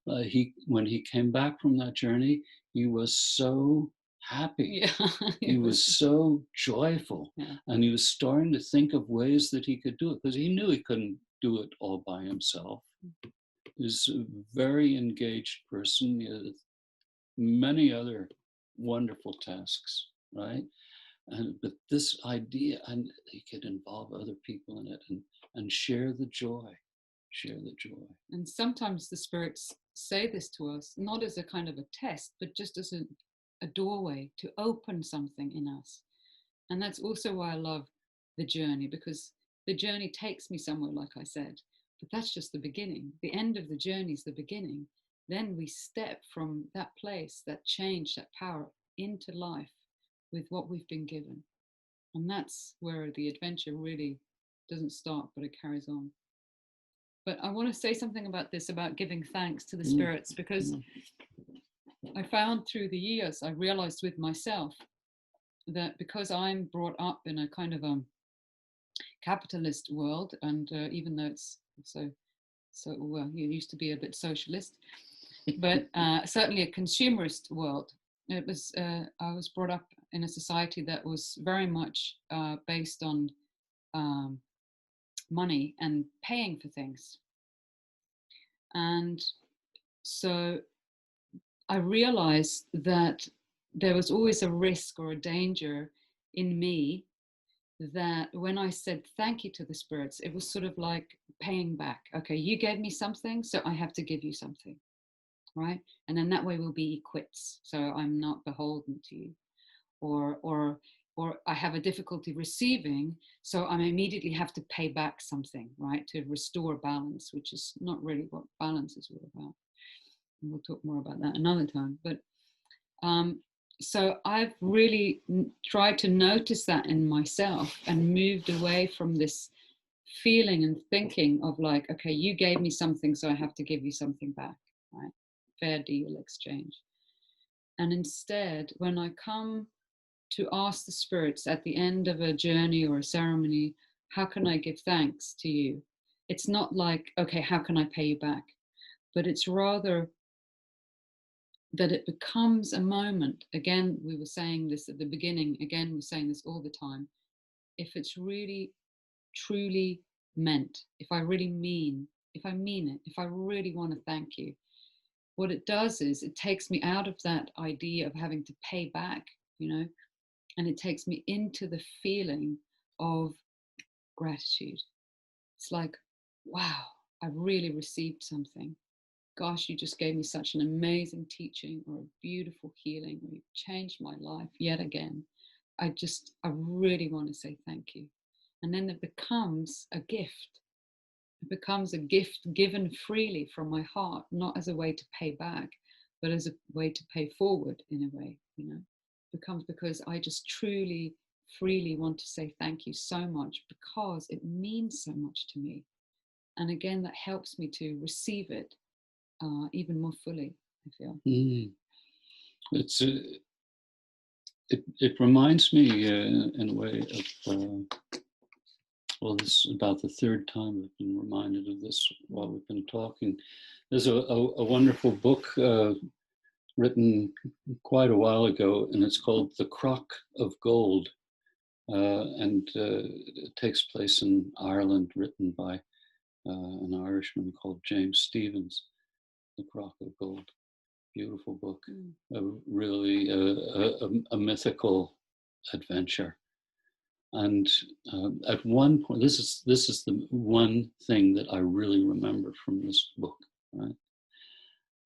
When he came back from that journey, he was so happy. Yeah. He was so joyful, Yeah. and he was starting to think of ways that he could do it, because he knew he couldn't do it all by himself. He's a very engaged person. He had many other wonderful tasks, right? But this idea, and he could involve other people in it, and share the joy, share the joy. And sometimes the spirits say this to us, not as a kind of a test, but just as a doorway to open something in us. And that's also why I love the journey, because the journey takes me somewhere, like I said, but that's just the beginning. The end of the journey is the beginning. Then we step from that place, that change, that power into life with what we've been given. And that's where the adventure really doesn't start, but it carries on. But I want to say something about this, about giving thanks to the spirits, because I found through the years, I realized with myself that because I'm brought up in a kind of a capitalist world, and even though it's well, you used to be a bit socialist, but certainly a consumerist world. It was I was brought up in a society that was very much based on money and paying for things, and so I realized that there was always a risk or a danger in me, that when I said thank you to the spirits, it was sort of like paying back. Okay, you gave me something, so I have to give you something, right? And then that way we'll be equits. So I'm not beholden to you, or I have a difficulty receiving, so I immediately have to pay back something, right, to restore balance, which is not really what balance is all about. And we'll talk more about that another time. But so I've really tried to notice that in myself and moved away from this feeling and thinking of like, okay, you gave me something, so I have to give you something back, right? Fair deal exchange. And instead, when I come to ask the spirits at the end of a journey or a ceremony, how can I give thanks to you? It's not like, okay, how can I pay you back? But it's rather that it becomes a moment. Again, we were saying this at the beginning, again, we're saying this all the time. If it's really, truly meant, if I mean it, if I really want to thank you, what it does is it takes me out of that idea of having to pay back, and it takes me into the feeling of gratitude. It's like, wow, I really received something. Gosh, you just gave me such an amazing teaching or a beautiful healing, or you've changed my life yet again. I really want to say thank you. And then it becomes a gift. It becomes a gift given freely from my heart, not as a way to pay back, but as a way to pay forward in a way, It becomes because I just truly, freely want to say thank you so much because it means so much to me. And again, that helps me to receive it even more fully, I feel. It's it reminds me in a way of well, this is about the third time I've been reminded of this while we've been talking. There's a wonderful book written quite a while ago, and it's called The Crock of Gold, and it takes place in Ireland, written by an Irishman called James Stephens. The Crock of Gold. Beautiful book. Really a mythical adventure. And at one point, this is the one thing that I really remember from this book, right?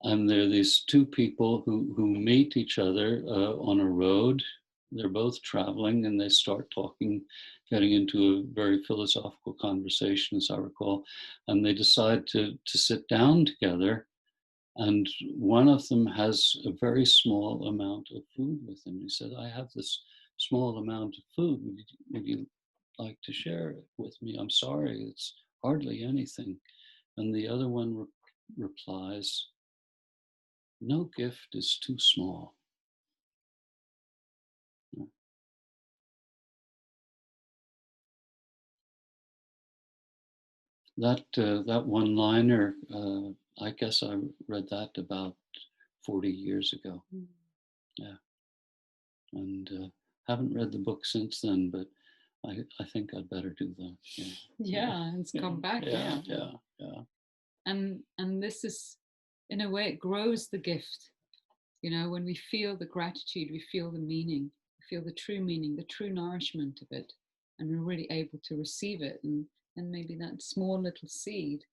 And there are these two people who meet each other on a road. They're both traveling, and they start talking, getting into a very philosophical conversation, as I recall. And they decide to sit down together. And one of them has a very small amount of food with him. He said, I have this small amount of food. Would you like to share it with me? I'm sorry, it's hardly anything. And the other one replies, no gift is too small. That one-liner, I guess I read that about 40 years ago. Yeah. and haven't read the book since then, but I think I'd better do that. Yeah, it's come back. Yeah. And this is, in a way, it grows the gift. When we feel the gratitude, we feel the meaning, we feel the true meaning, the true nourishment of it, and we're really able to receive it. And maybe that small little seed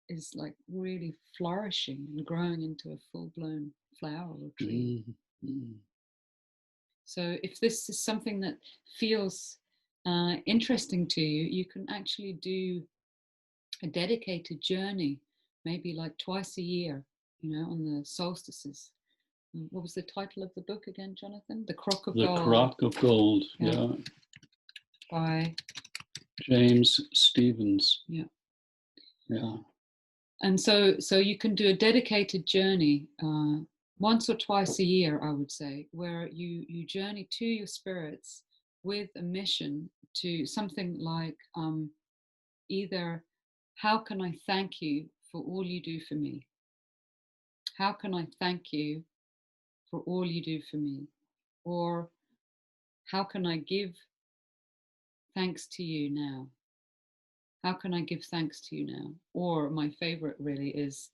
is like really flourishing and growing into a full-blown flower or tree. Mm-hmm. So if this is something that feels interesting to you, you can actually do a dedicated journey, maybe like twice a year, on the solstices. What was the title of the book again, Jonathan? The Crock of Gold. The Crock of Gold, yeah. By James Stevens. Yeah. And so you can do a dedicated journey once or twice a year, I would say, where you journey to your spirits with a mission to something like either, how can I thank you for all you do for me? How can I thank you for all you do for me? Or how can I give thanks to you now? How can I give thanks to you now? Or my favorite really is,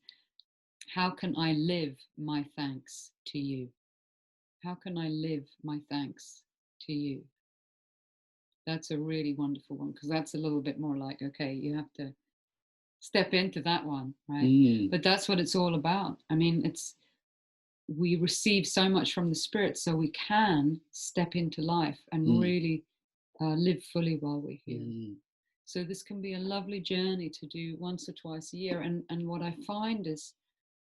how can I live my thanks to you? How can I live my thanks to you? That's a really wonderful one, because that's a little bit more like, okay, you have to step into that one, right? But that's what it's all about. I mean, we receive so much from the spirit, so we can step into life and really live fully while we're here. So this can be a lovely journey to do once or twice a year. And what I find is,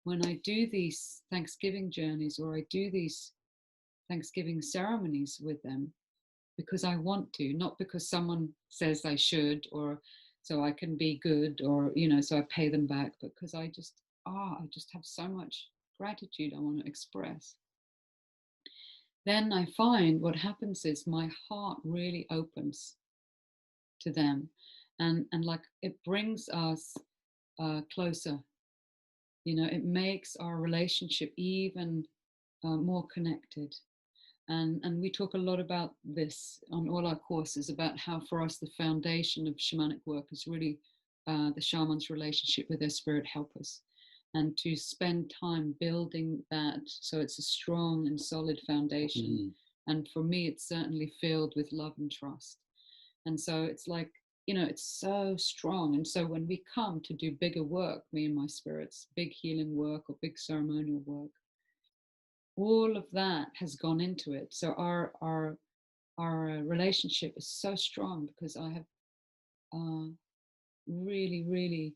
when I do these Thanksgiving journeys, or I do these Thanksgiving ceremonies with them, because I want to, not because someone says I should, or so I can be good, or so I pay them back, but because I just have so much gratitude I want to express. Then I find what happens is my heart really opens to them, and like it brings us closer. It makes our relationship even more connected. And we talk a lot about this on all our courses, about how for us the foundation of shamanic work is really the shaman's relationship with their spirit helpers, and to spend time building that so it's a strong and solid foundation. And for me, it's certainly filled with love and trust. And so it's like, it's so strong. And so when we come to do bigger work, me and my spirits, big healing work or big ceremonial work, all of that has gone into it. So our relationship is so strong, because I have really, really,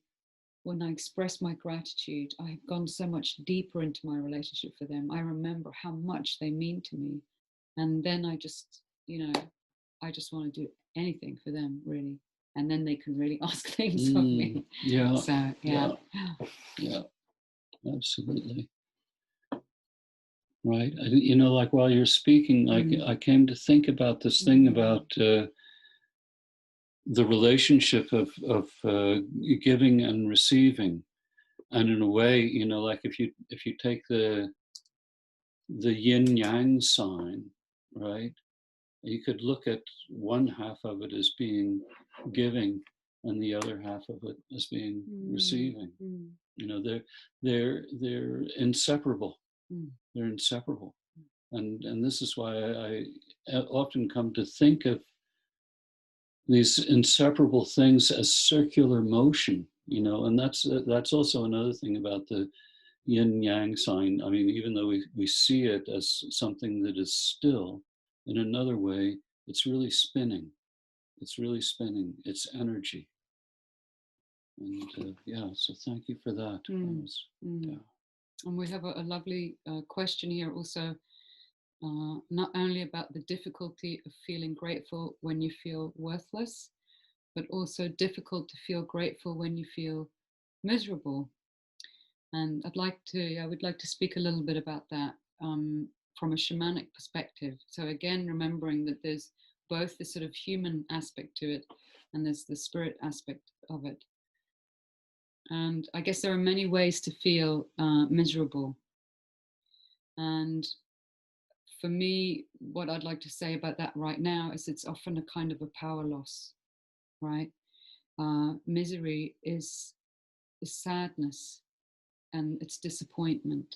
when I express my gratitude, I have gone so much deeper into my relationship for them. I remember how much they mean to me, and then I just want to do anything for them, really, and then they can really ask things of me. Yeah. So yeah, absolutely. Right. Like while you're speaking, I came to think about this thing about the relationship of giving and receiving. And in a way, like if you take the yin yang sign, right? You could look at one half of it as being giving, and the other half of it as being receiving. They're inseparable. They're inseparable. And this is why I often come to think of these inseparable things as circular motion, and that's also another thing about the yin yang sign. I mean, even though we see it as something that is still, in another way, it's really spinning. It's really spinning. It's energy. And so thank you for that. And we have a lovely question here also, not only about the difficulty of feeling grateful when you feel worthless, but also difficult to feel grateful when you feel miserable. And I would like to speak a little bit about that from a shamanic perspective. So again, remembering that there's both the sort of human aspect to it, and there's the spirit aspect of it. And I guess there are many ways to feel miserable. And for me, what I'd like to say about that right now is it's often a kind of a power loss, right? Misery is sadness, and it's disappointment,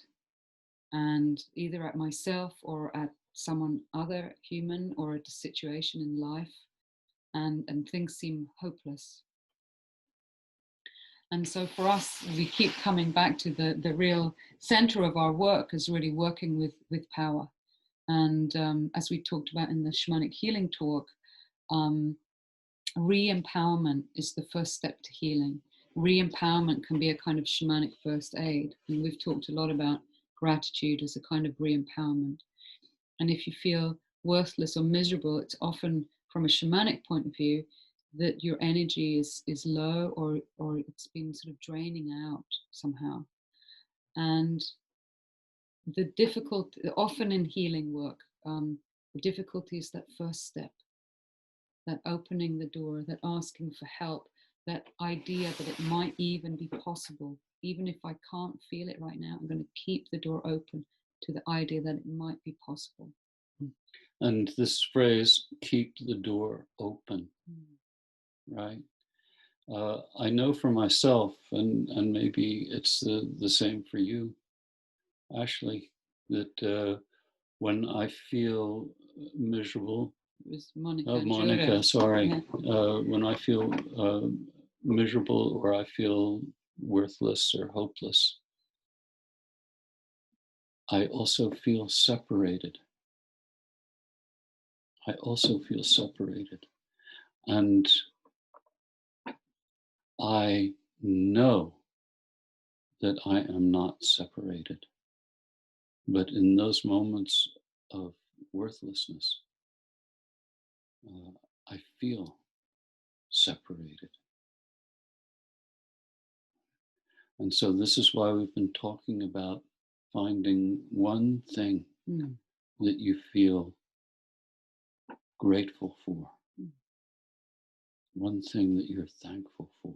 and either at myself or at someone other human or at a situation in life, and things seem hopeless. And so for us, we keep coming back to the real center of our work is really working with power. And as we talked about in the shamanic healing talk, re-empowerment is the first step to healing. Re-empowerment can be a kind of shamanic first aid. And we've talked a lot about gratitude as a kind of re-empowerment. And if you feel worthless or miserable, it's often from a shamanic point of view that your energy is low, or it's been sort of draining out somehow. And the difficulty, often in healing work, the difficulty is that first step, that opening the door, that asking for help, that idea that it might even be possible. Even if I can't feel it right now, I'm going to keep the door open to the idea that it might be possible. And this phrase, keep the door open, right? I know for myself, and maybe it's the same for you, Ashley, that when I feel miserable, Monica, sorry, yeah. When I feel miserable or I feel worthless or hopeless, I also feel separated. I also feel separated. And I know that I am not separated. But in those moments of worthlessness, I feel separated. And so this is why we've been talking about finding one thing that you feel grateful for, one thing that you're thankful for.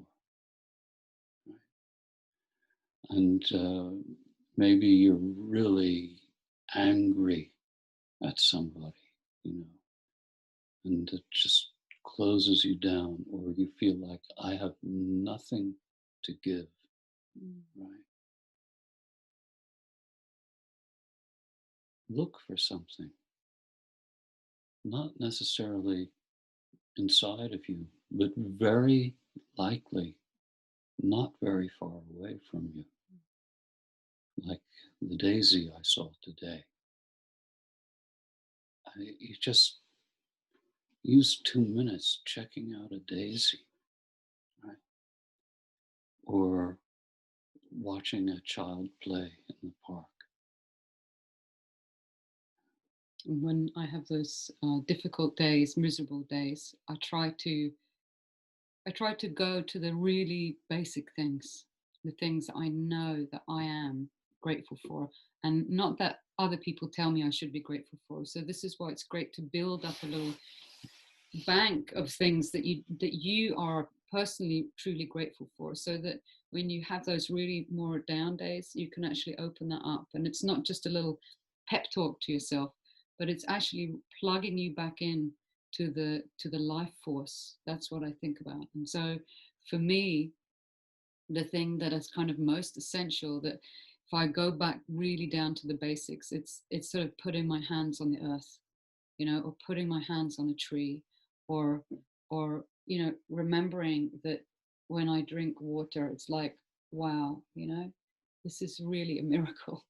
Right? And maybe you're really angry at somebody, and it just closes you down, or you feel like I have nothing to give, right? Look for something, not necessarily inside of you, but very likely not very far away from you, like the daisy I saw today. You just use 2 minutes checking out a daisy, right? Or watching a child play in the park. When I have those difficult days, miserable days, I try to go to the really basic things, the things that I know that I am grateful for, and not that other people tell me I should be grateful for. So this is why it's great to build up a little bank of things that you are personally truly grateful for, so that when you have those really more down days, you can actually open that up, and it's not just a little pep talk to yourself, but it's actually plugging you back in to the life force. That's what I think about. And so for me, the thing that is kind of most essential, that if I go back really down to the basics, it's sort of putting my hands on the earth, or putting my hands on a tree, or remembering that when I drink water, it's like, wow, this is really a miracle.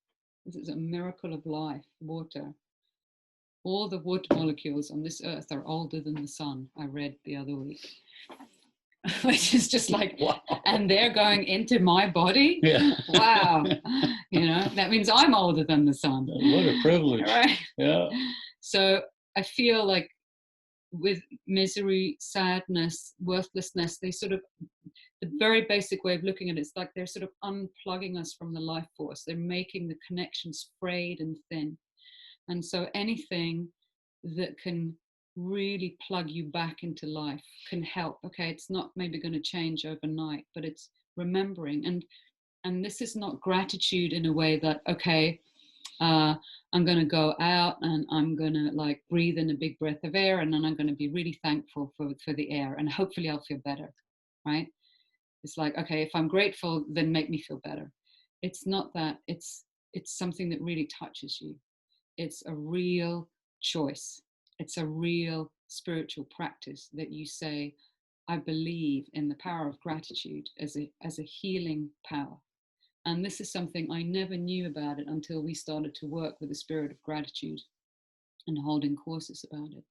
This is a miracle of life, water. All the water molecules on this earth are older than the sun, I read the other week. Which is just like, wow. And they're going into my body? Yeah. Wow. That means I'm older than the sun. What a privilege. Right? Yeah. So I feel like with misery, sadness, worthlessness, they sort of, the very basic way of looking at it is like they're sort of unplugging us from the life force. They're making the connections frayed and thin. And so anything that can really plug you back into life can help. Okay, it's not maybe going to change overnight, but it's remembering. And this is not gratitude in a way that, okay, I'm going to go out and I'm going to like breathe in a big breath of air, and then I'm going to be really thankful for the air, and hopefully I'll feel better, right? It's like, okay, if I'm grateful, then make me feel better. It's not that. It's something that really touches you. It's a real choice. It's a real spiritual practice that you say, I believe in the power of gratitude as a healing power. And this is something I never knew about it until we started to work with the spirit of gratitude and holding courses about it.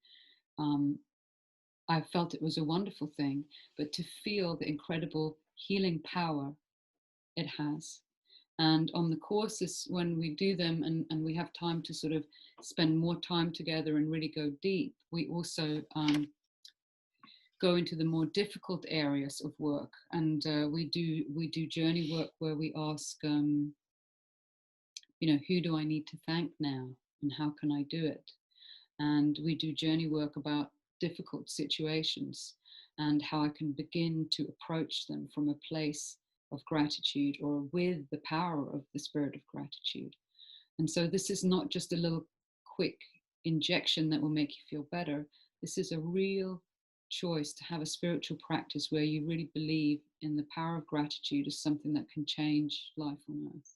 I felt it was a wonderful thing, but to feel the incredible healing power it has. And on the courses, when we do them and we have time to sort of spend more time together and really go deep, we also go into the more difficult areas of work. And we do journey work where we ask, who do I need to thank now, and how can I do it? And we do journey work about difficult situations and how I can begin to approach them from a place of gratitude or with the power of the spirit of gratitude. And so this is not just a little quick injection that will make you feel better. This is a real choice to have a spiritual practice where you really believe in the power of gratitude as something that can change life on earth.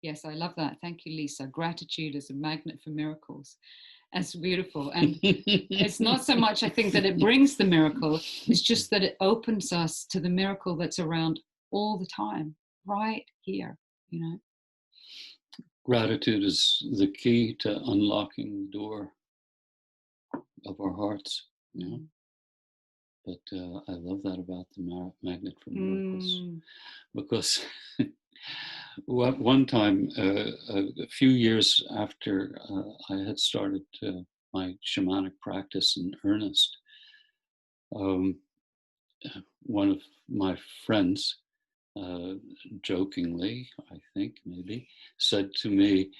Yes, I love that. Thank you, Lisa. Gratitude is a magnet for miracles. That's beautiful. And it's not so much, I think, that it brings the miracle. It's just that it opens us to the miracle that's around all the time, right here, Gratitude is the key to unlocking the door of our hearts, But I love that about the magnet for miracles, because one time, a few years after I had started my shamanic practice in earnest, one of my friends, jokingly, I think maybe, said to me,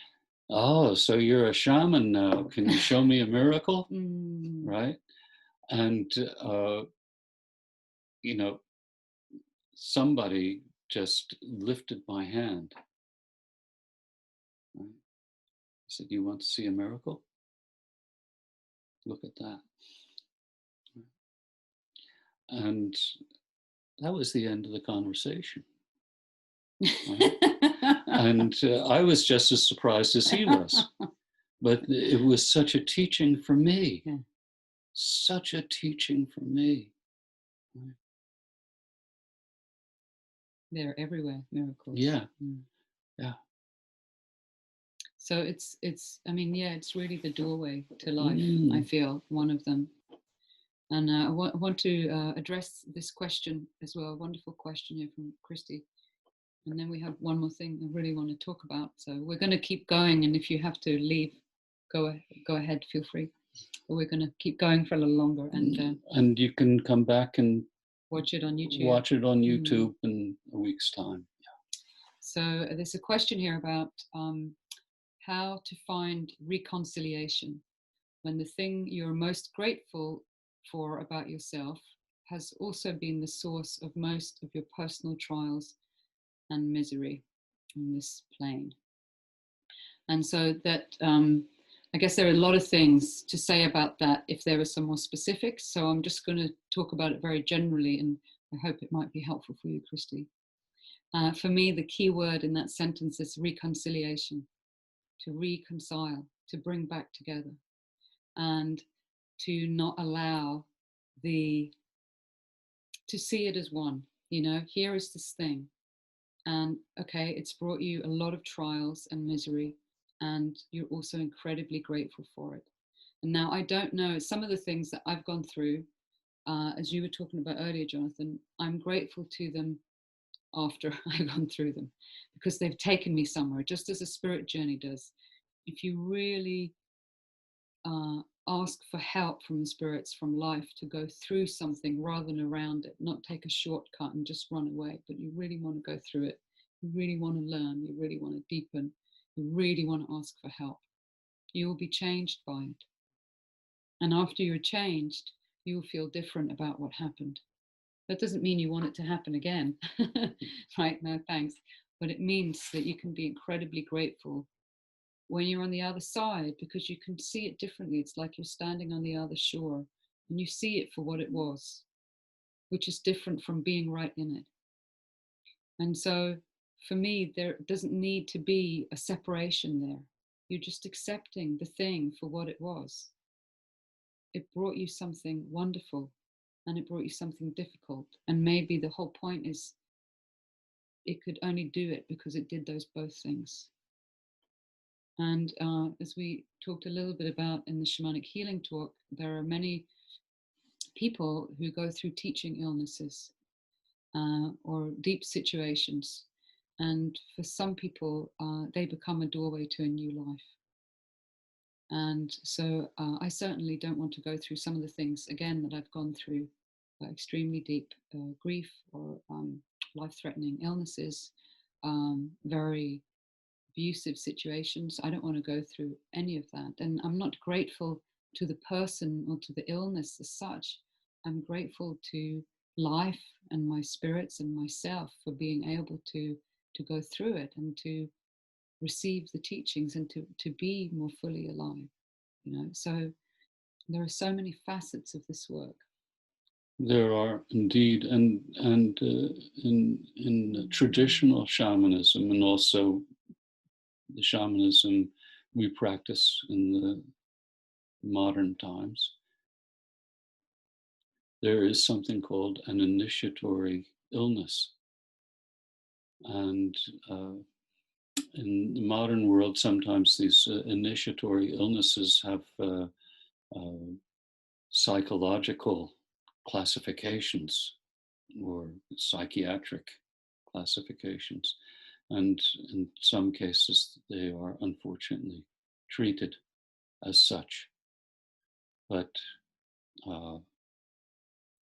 "Oh, so you're a shaman now? Can you show me a miracle?" Right? And somebody just lifted my hand. Right? I said, "You want to see a miracle? Look at that." And that was the end of the conversation. Right? And I was just as surprised as he was. But it was such a teaching for me. Yeah. Such a teaching for me. Right? They're everywhere, miracles. Yeah. Yeah. So it's really the doorway to life, I feel, one of them. And I want to address this question as well, a wonderful question here from Christy. And then we have one more thing I really want to talk about. So we're going to keep going, and if you have to leave, go ahead, feel free. But we're going to keep going for a little longer. And you can come back and watch it on YouTube. Watch it on YouTube in a week's time. Yeah. So there's a question here about how to find reconciliation when the thing you're most grateful for about yourself has also been the source of most of your personal trials and misery on this plane. And so that, I guess there are a lot of things to say about that if there are some more specifics. So I'm just going to talk about it very generally, and I hope it might be helpful for you, Christy. For me, the key word in that sentence is reconciliation, to reconcile, to bring back together, and to not allow to see it as one. Here is this thing, and okay, it's brought you a lot of trials and misery, and you're also incredibly grateful for it. And now I don't know, some of the things that I've gone through, as you were talking about earlier, Jonathan, I'm grateful to them after I've gone through them, because they've taken me somewhere, just as a spirit journey does. If you really ask for help from the spirits, from life, to go through something rather than around it, not take a shortcut and just run away, but you really want to go through it, you really want to learn, you really want to deepen, you really want to ask for help, you will be changed by it. And after you're changed, you will feel different about what happened. That doesn't mean you want it to happen again. Right? No, thanks. But it means that you can be incredibly grateful when you're on the other side, because you can see it differently. It's like you're standing on the other shore and you see it for what it was, which is different from being right in it. And so for me, there doesn't need to be a separation there. You're just accepting the thing for what it was. It brought you something wonderful and it brought you something difficult. And maybe the whole point is it could only do it because it did those both things. And as we talked a little bit about in the shamanic healing talk, there are many people who go through teaching illnesses or deep situations. And for some people, they become a doorway to a new life. And so I certainly don't want to go through some of the things, again, that I've gone through, extremely deep grief or life-threatening illnesses, very abusive situations. I don't want to go through any of that. And I'm not grateful to the person or to the illness as such. I'm grateful to life and my spirits and myself for being able to go through it and to receive the teachings and to be more fully alive. So there are so many facets of this work. There are indeed, and in traditional shamanism, and also the shamanism we practice in the modern times, there is something called an initiatory illness. And in the modern world, sometimes these initiatory illnesses have psychological classifications or psychiatric classifications. And in some cases, they are unfortunately treated as such. But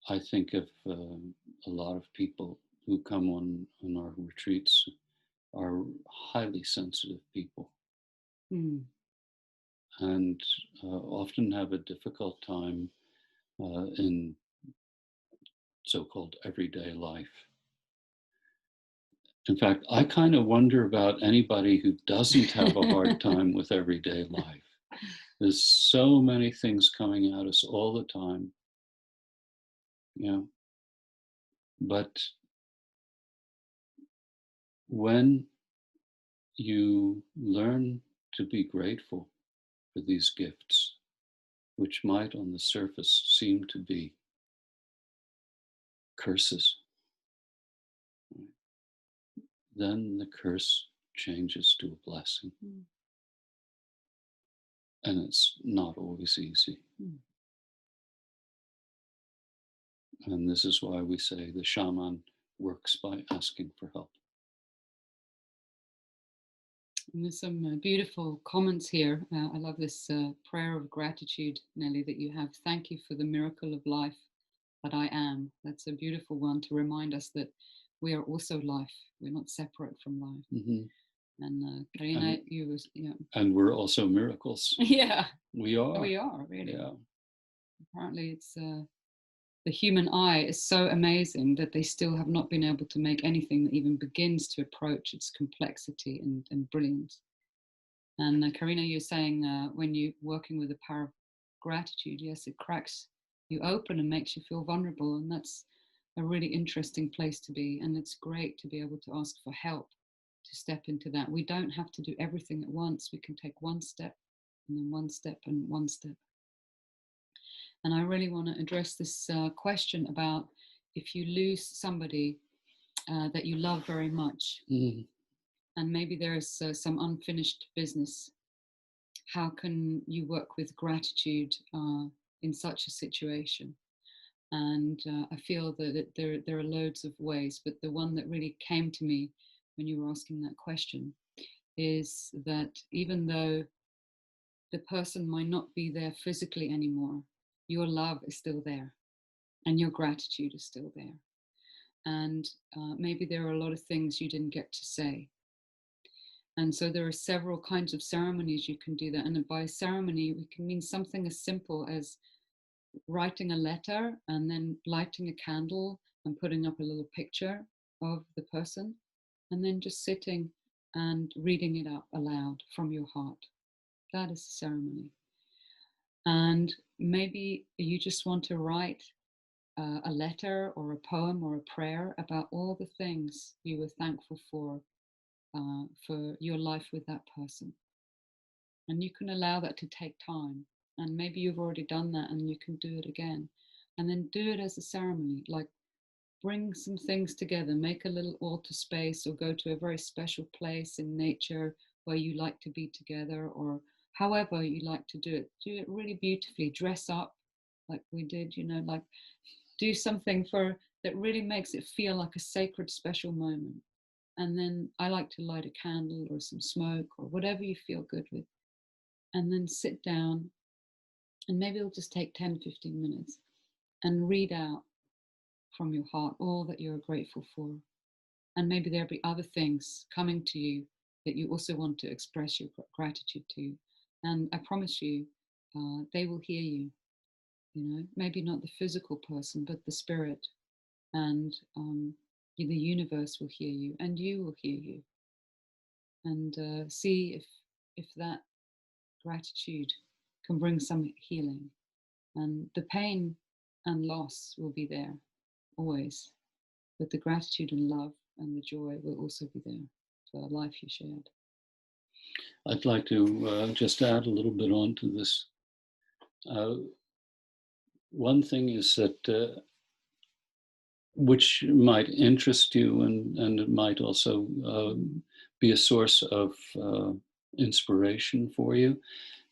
I think of a lot of people who come on our retreats are highly sensitive people. And often have a difficult time in so-called everyday life. In fact, I kind of wonder about anybody who doesn't have a hard time with everyday life. There's so many things coming at us all the time. But when you learn to be grateful for these gifts, which might on the surface seem to be curses, then the curse changes to a blessing. And it's not always easy. And this is why we say the shaman works by asking for help. And there's some beautiful comments here. I love this prayer of gratitude, Nelly, that you have. Thank you for the miracle of life that I am. That's a beautiful one to remind us that we are also life. We're not separate from life. Mm-hmm. And Karina, you was, and we're also miracles. Yeah, we are. We are, really. Yeah. Apparently, it's the human eye is so amazing that they still have not been able to make anything that even begins to approach its complexity and brilliance. And Karina, you're saying when you're working with the power of gratitude, yes, it cracks you open and makes you feel vulnerable. And that's a really interesting place to be. And it's great to be able to ask for help to step into that. We don't have to do everything at once. We can take one step and then one step and one step. And I really want to address this question about if you lose somebody that you love very much, and maybe there's some unfinished business, how can you work with gratitude in such a situation? And I feel that there are loads of ways, but the one that really came to me when you were asking that question is that even though the person might not be there physically anymore, your love is still there and your gratitude is still there. And maybe there are a lot of things you didn't get to say. And so there are several kinds of ceremonies you can do that. And by ceremony, we can mean something as simple as writing a letter and then lighting a candle and putting up a little picture of the person, and then just sitting and reading it out aloud from your heart. That is a ceremony. And maybe you just want to write a letter or a poem or a prayer about all the things you were thankful for your life with that person. And you can allow that to take time. And maybe you've already done that and you can do it again. And then do it as a ceremony, like bring some things together, make a little altar space, or go to a very special place in nature where you like to be together, or however you like to do it. Do it really beautifully, dress up like we did, like do something that really makes it feel like a sacred, special moment. And then I like to light a candle or some smoke or whatever you feel good with. And then sit down, and maybe it'll just take 10, 15 minutes, and read out from your heart all that you're grateful for. And maybe there'll be other things coming to you that you also want to express your gratitude to. And I promise you, they will hear you. Maybe not the physical person, but the spirit, and the universe will hear you, and you will hear you. And see if that gratitude can bring some healing. And the pain and loss will be there always, but the gratitude and love and the joy will also be there for the life you shared. I'd like to just add a little bit on to this. One thing is that which might interest you, and it might also be a source of inspiration for you,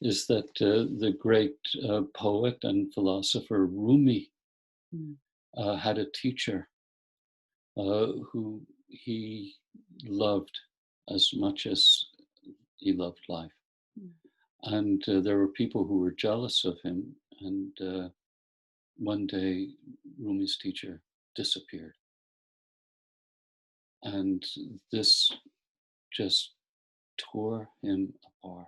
is that the great poet and philosopher Rumi had a teacher who he loved as much as he loved life. And there were people who were jealous of him, and one day Rumi's teacher disappeared. And this just tore him apart.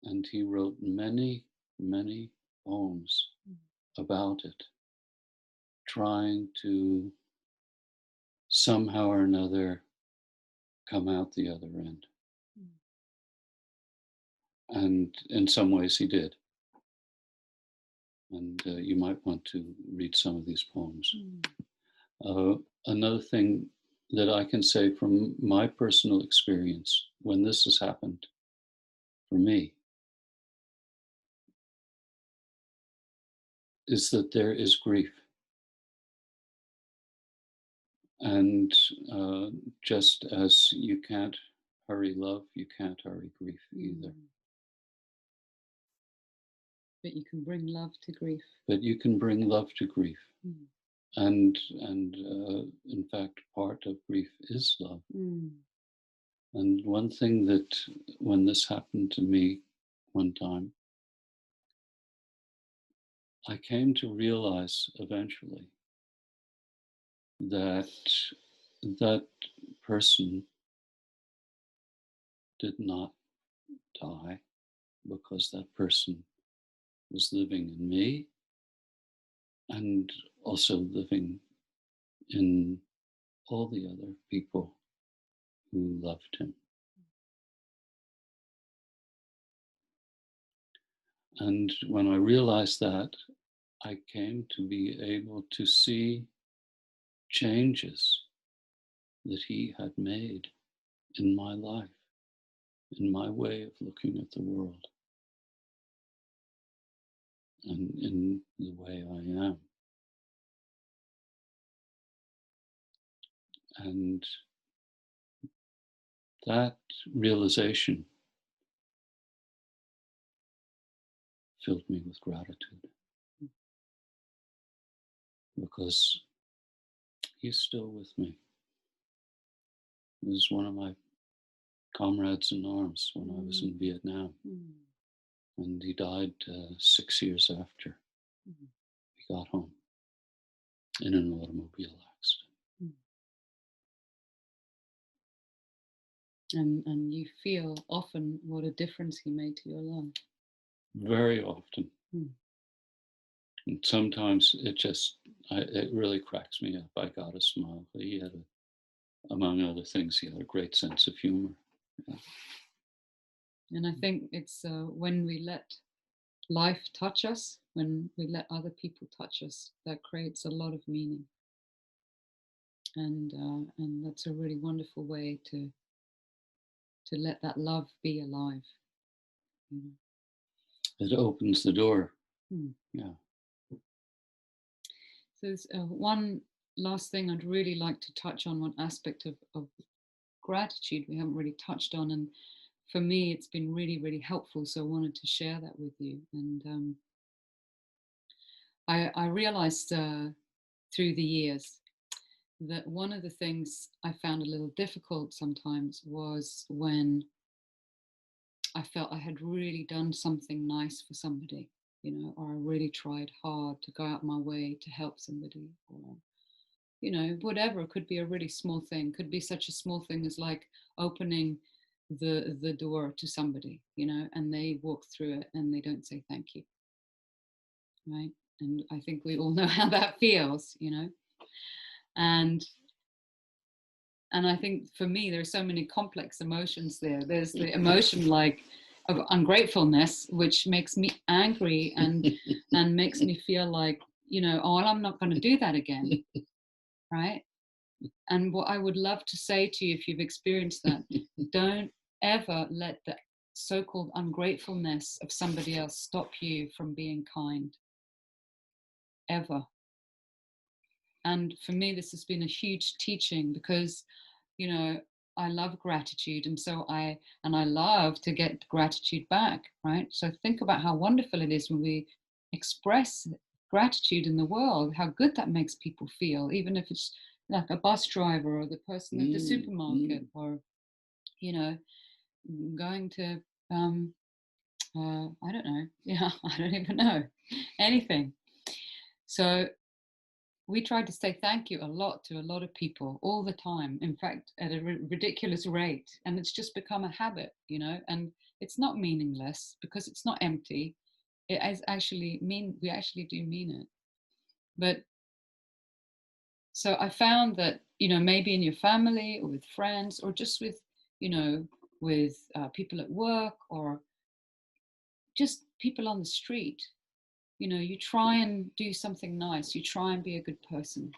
And he wrote many, many poems about it, trying to somehow or another come out the other end. And in some ways he did. And you might want to read some of these poems. Another thing that I can say from my personal experience when this has happened for me is that there is grief. And just as you can't hurry love, you can't hurry grief either. But you can bring love to grief. But you can bring love to grief. And in fact, part of grief is love. And one thing that, when this happened to me one time, I came to realize eventually that that person did not die because that person was living in me and also living in all the other people who loved him. And when I realized that, I came to be able to see changes that he had made in my life, in my way of looking at the world, and in the way I am. And that realization filled me with gratitude, because he's still with me. He was one of my comrades in arms when I was in Vietnam. And he died 6 years after we got home in an automobile accident. And you feel often what a difference he made to your life. Very often. And sometimes it really cracks me up. I got a smile. He had, among other things, he had a great sense of humor. Yeah. And I think it's when we let life touch us, when we let other people touch us, that creates a lot of meaning. And that's a really wonderful way to let that love be alive. You know? It opens the door. Hmm. Yeah. So there's one last thing I'd really like to touch on, one aspect of gratitude we haven't really touched on, and for me it's been really, really helpful, so I wanted to share that with you. And I realized through the years that one of the things I found a little difficult sometimes was when I felt I had really done something nice for somebody, you know, or I really tried hard to go out my way to help somebody, or, you know, whatever. It could be a really small thing, could be such a small thing as like opening the door to somebody, you know, and they walk through it and they don't say thank you, right? And I think we all know how that feels, you know. And I think for me there are so many complex emotions there. There's the emotion like of ungratefulness, which makes me angry and makes me feel like, you know, oh, well, I'm not going to do that again, right? And what I would love to say to you, if you've experienced that, don't ever let the so-called ungratefulness of somebody else stop you from being kind, ever. And for me, this has been a huge teaching because, you know, I love gratitude. And so I love to get gratitude back, right? So think about how wonderful it is when we express gratitude in the world, how good that makes people feel, even if it's like a bus driver or the person at the supermarket, or, you know, going to, I don't know, yeah, I don't even know, anything. So we try to say thank you a lot to a lot of people all the time, in fact at a ridiculous rate, and it's just become a habit, you know. And it's not meaningless because it's not empty. It is actually we actually do mean it. But so I found that, you know, maybe in your family or with friends or just with, you know, with people at work or just people on the street, you know, you try and do something nice, you try and be a good person,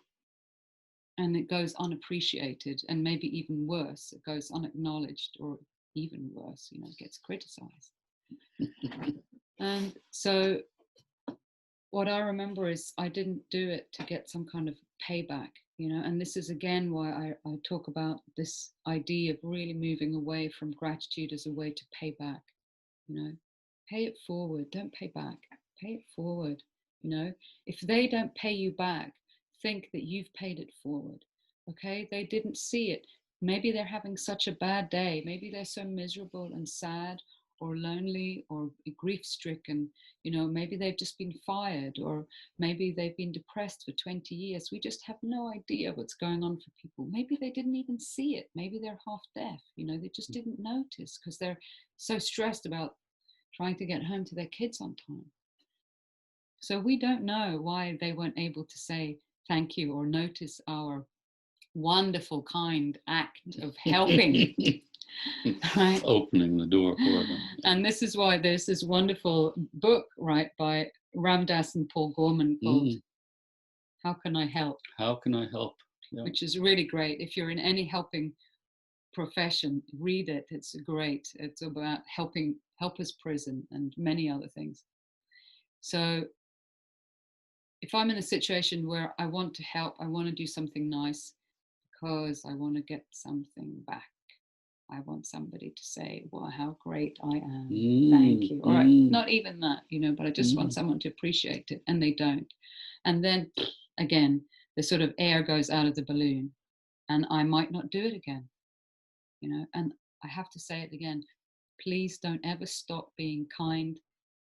and it goes unappreciated, and maybe even worse, it goes unacknowledged, or even worse, you know, it gets criticized. And so what I remember is I didn't do it to get some kind of payback, you know. And this is again why I talk about this idea of really moving away from gratitude as a way to pay back, you know. Pay it forward, don't pay back, pay it forward, you know. If they don't pay you back, think that you've paid it forward. Okay, they didn't see it. Maybe they're having such a bad day, maybe they're so miserable and sad or lonely or grief stricken, you know. Maybe they've just been fired, or maybe they've been depressed for 20 years. We just have no idea what's going on for people. Maybe they didn't even see it, maybe they're half deaf, you know, they just didn't notice because they're so stressed about trying to get home to their kids on time. So we don't know why they weren't able to say thank you or notice our wonderful, kind act of helping, right? Opening the door for them. And this is why there's this wonderful book, right, by Ram Dass and Paul Gorman called How Can I Help? How Can I Help? Yeah. Which is really great. If you're in any helping profession, read it. It's great. It's about helpers prison and many other things. So if I'm in a situation where I want to help, I want to do something nice because I want to get something back, I want somebody to say, wow, how great I am, thank you, or not even that, you know, but I just want someone to appreciate it, and they don't. And then again, the sort of air goes out of the balloon and I might not do it again, you know. And I have to say it again, please don't ever stop being kind,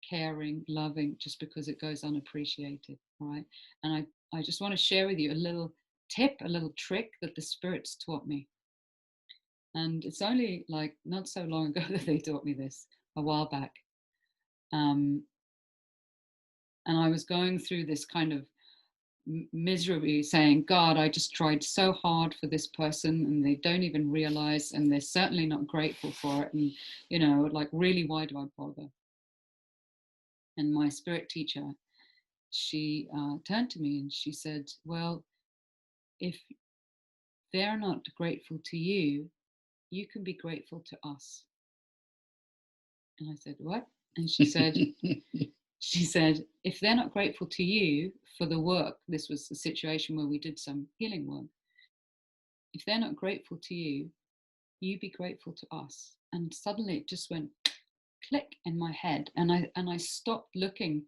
caring, loving just because it goes unappreciated, right? And I just want to share with you a little tip, a little trick that the spirits taught me. And it's only like not so long ago that they taught me this, a while back. And I was going through this kind of miserably saying, God, I just tried so hard for this person and they don't even realize, and they're certainly not grateful for it. And, you know, like, really, why do I bother? And my spirit teacher, she turned to me and she said, well, if they're not grateful to you, you can be grateful to us. And I said, what? And she said, if they're not grateful to you for the work, this was a situation where we did some healing work. If they're not grateful to you, you be grateful to us. And suddenly it just went click in my head. And I stopped looking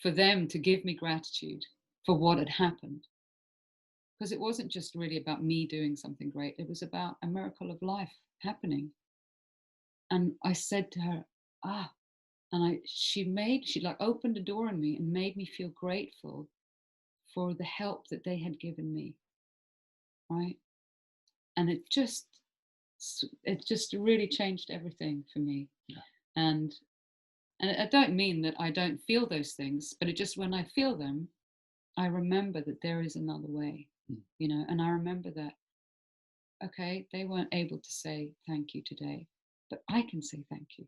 for them to give me gratitude for what had happened. Because it wasn't just really about me doing something great. It was about a miracle of life happening. And I said to her, and she like opened a door in me and made me feel grateful for the help that they had given me. Right. And it just really changed everything for me. Yeah. And I don't mean that I don't feel those things, but it just, when I feel them, I remember that there is another way, you know, and I remember that, okay, they weren't able to say thank you today, but I can say thank you.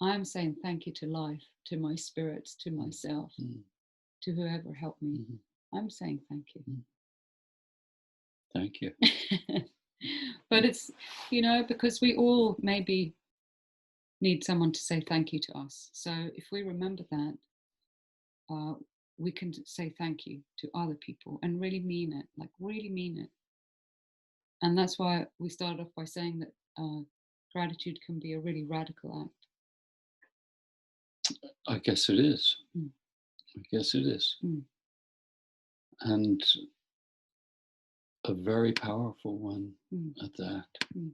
I'm saying thank you to life, to my spirits, to myself, to whoever helped me. I'm saying thank you. Thank you. But it's, you know, because we all maybe need someone to say thank you to us. So if we remember that, we can say thank you to other people and really mean it, like really mean it. And that's why we started off by saying that gratitude can be a really radical act. I guess it is. I guess it is. And a very powerful one at that. Yeah.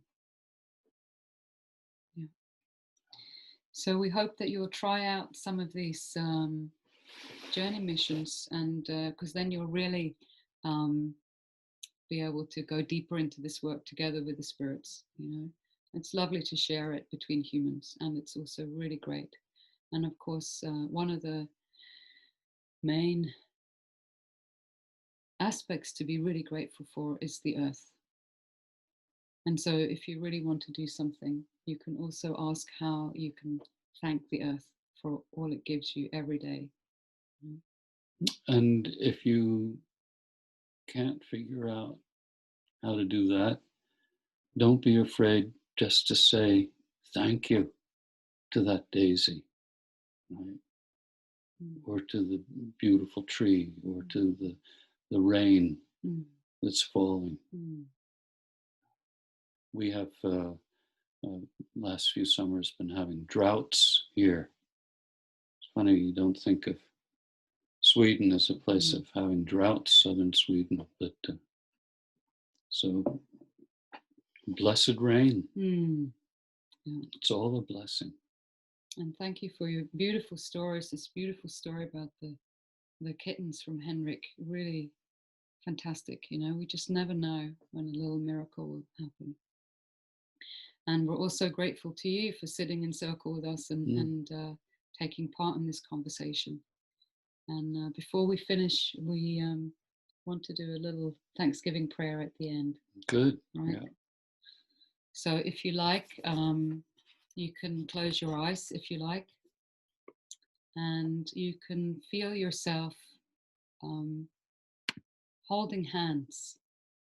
So we hope that you'll try out some of these journey missions, and because then you'll really be able to go deeper into this work together with the spirits. You know, it's lovely to share it between humans, and it's also really great. And of course, one of the main aspects to be really grateful for is the earth. And so if you really want to do something, you can also ask how you can thank the earth for all it gives you every day. And if you can't figure out how to do that, don't be afraid just to say thank you to that daisy, right? Or to the beautiful tree, or to the rain that's falling. We have last few summers been having droughts here. It's funny, you don't think of Sweden as a place of having droughts, southern Sweden, but so blessed rain. Yeah. It's all a blessing. And thank you for your beautiful stories. This beautiful story about the kittens from Henrik. Really fantastic. You know, we just never know when a little miracle will happen. And we're also grateful to you for sitting in circle with us and taking part in this conversation. And before we finish, we want to do a little Thanksgiving prayer at the end. Good. Right? Yeah. So if you like, you can close your eyes if you like, and you can feel yourself holding hands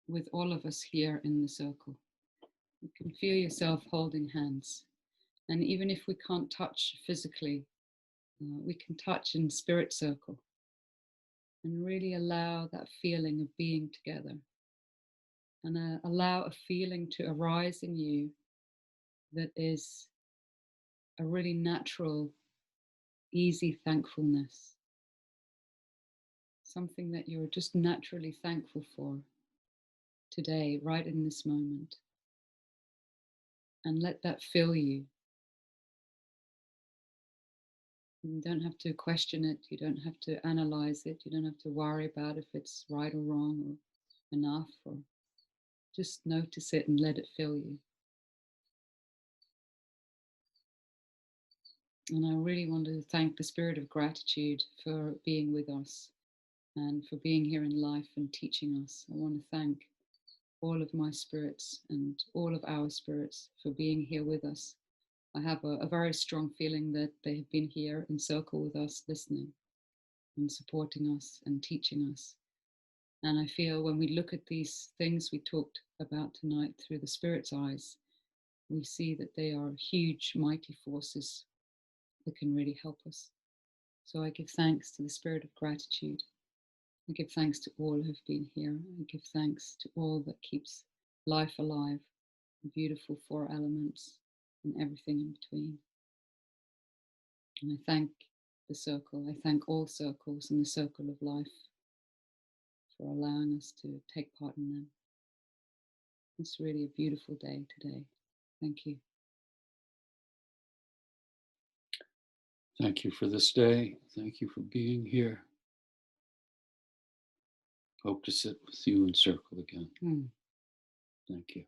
with all of us here in the circle. You can feel yourself holding hands. And even if we can't touch physically, we can touch in spirit circle and really allow that feeling of being together, and allow a feeling to arise in you that is a really natural, easy thankfulness. Something that you're just naturally thankful for today, right in this moment. And let that fill you. You don't have to question it. You don't have to analyze it. You don't have to worry about if it's right or wrong or enough, or just notice it and let it fill you. And I really want to thank the spirit of gratitude for being with us and for being here in life and teaching us. I want to thank all of my spirits and all of our spirits for being here with us. I have a very strong feeling that they have been here in circle with us, listening and supporting us and teaching us. And I feel when we look at these things we talked about tonight through the Spirit's eyes, we see that they are huge, mighty forces that can really help us. So I give thanks to the Spirit of gratitude. I give thanks to all who've been here. I give thanks to all that keeps life alive, the beautiful four elements and everything in between. And I thank the circle. I thank all circles and the circle of life for allowing us to take part in them. It's really a beautiful day today. Thank you. Thank you for this day. Thank you for being here. Hope to sit with you in circle again. Thank you.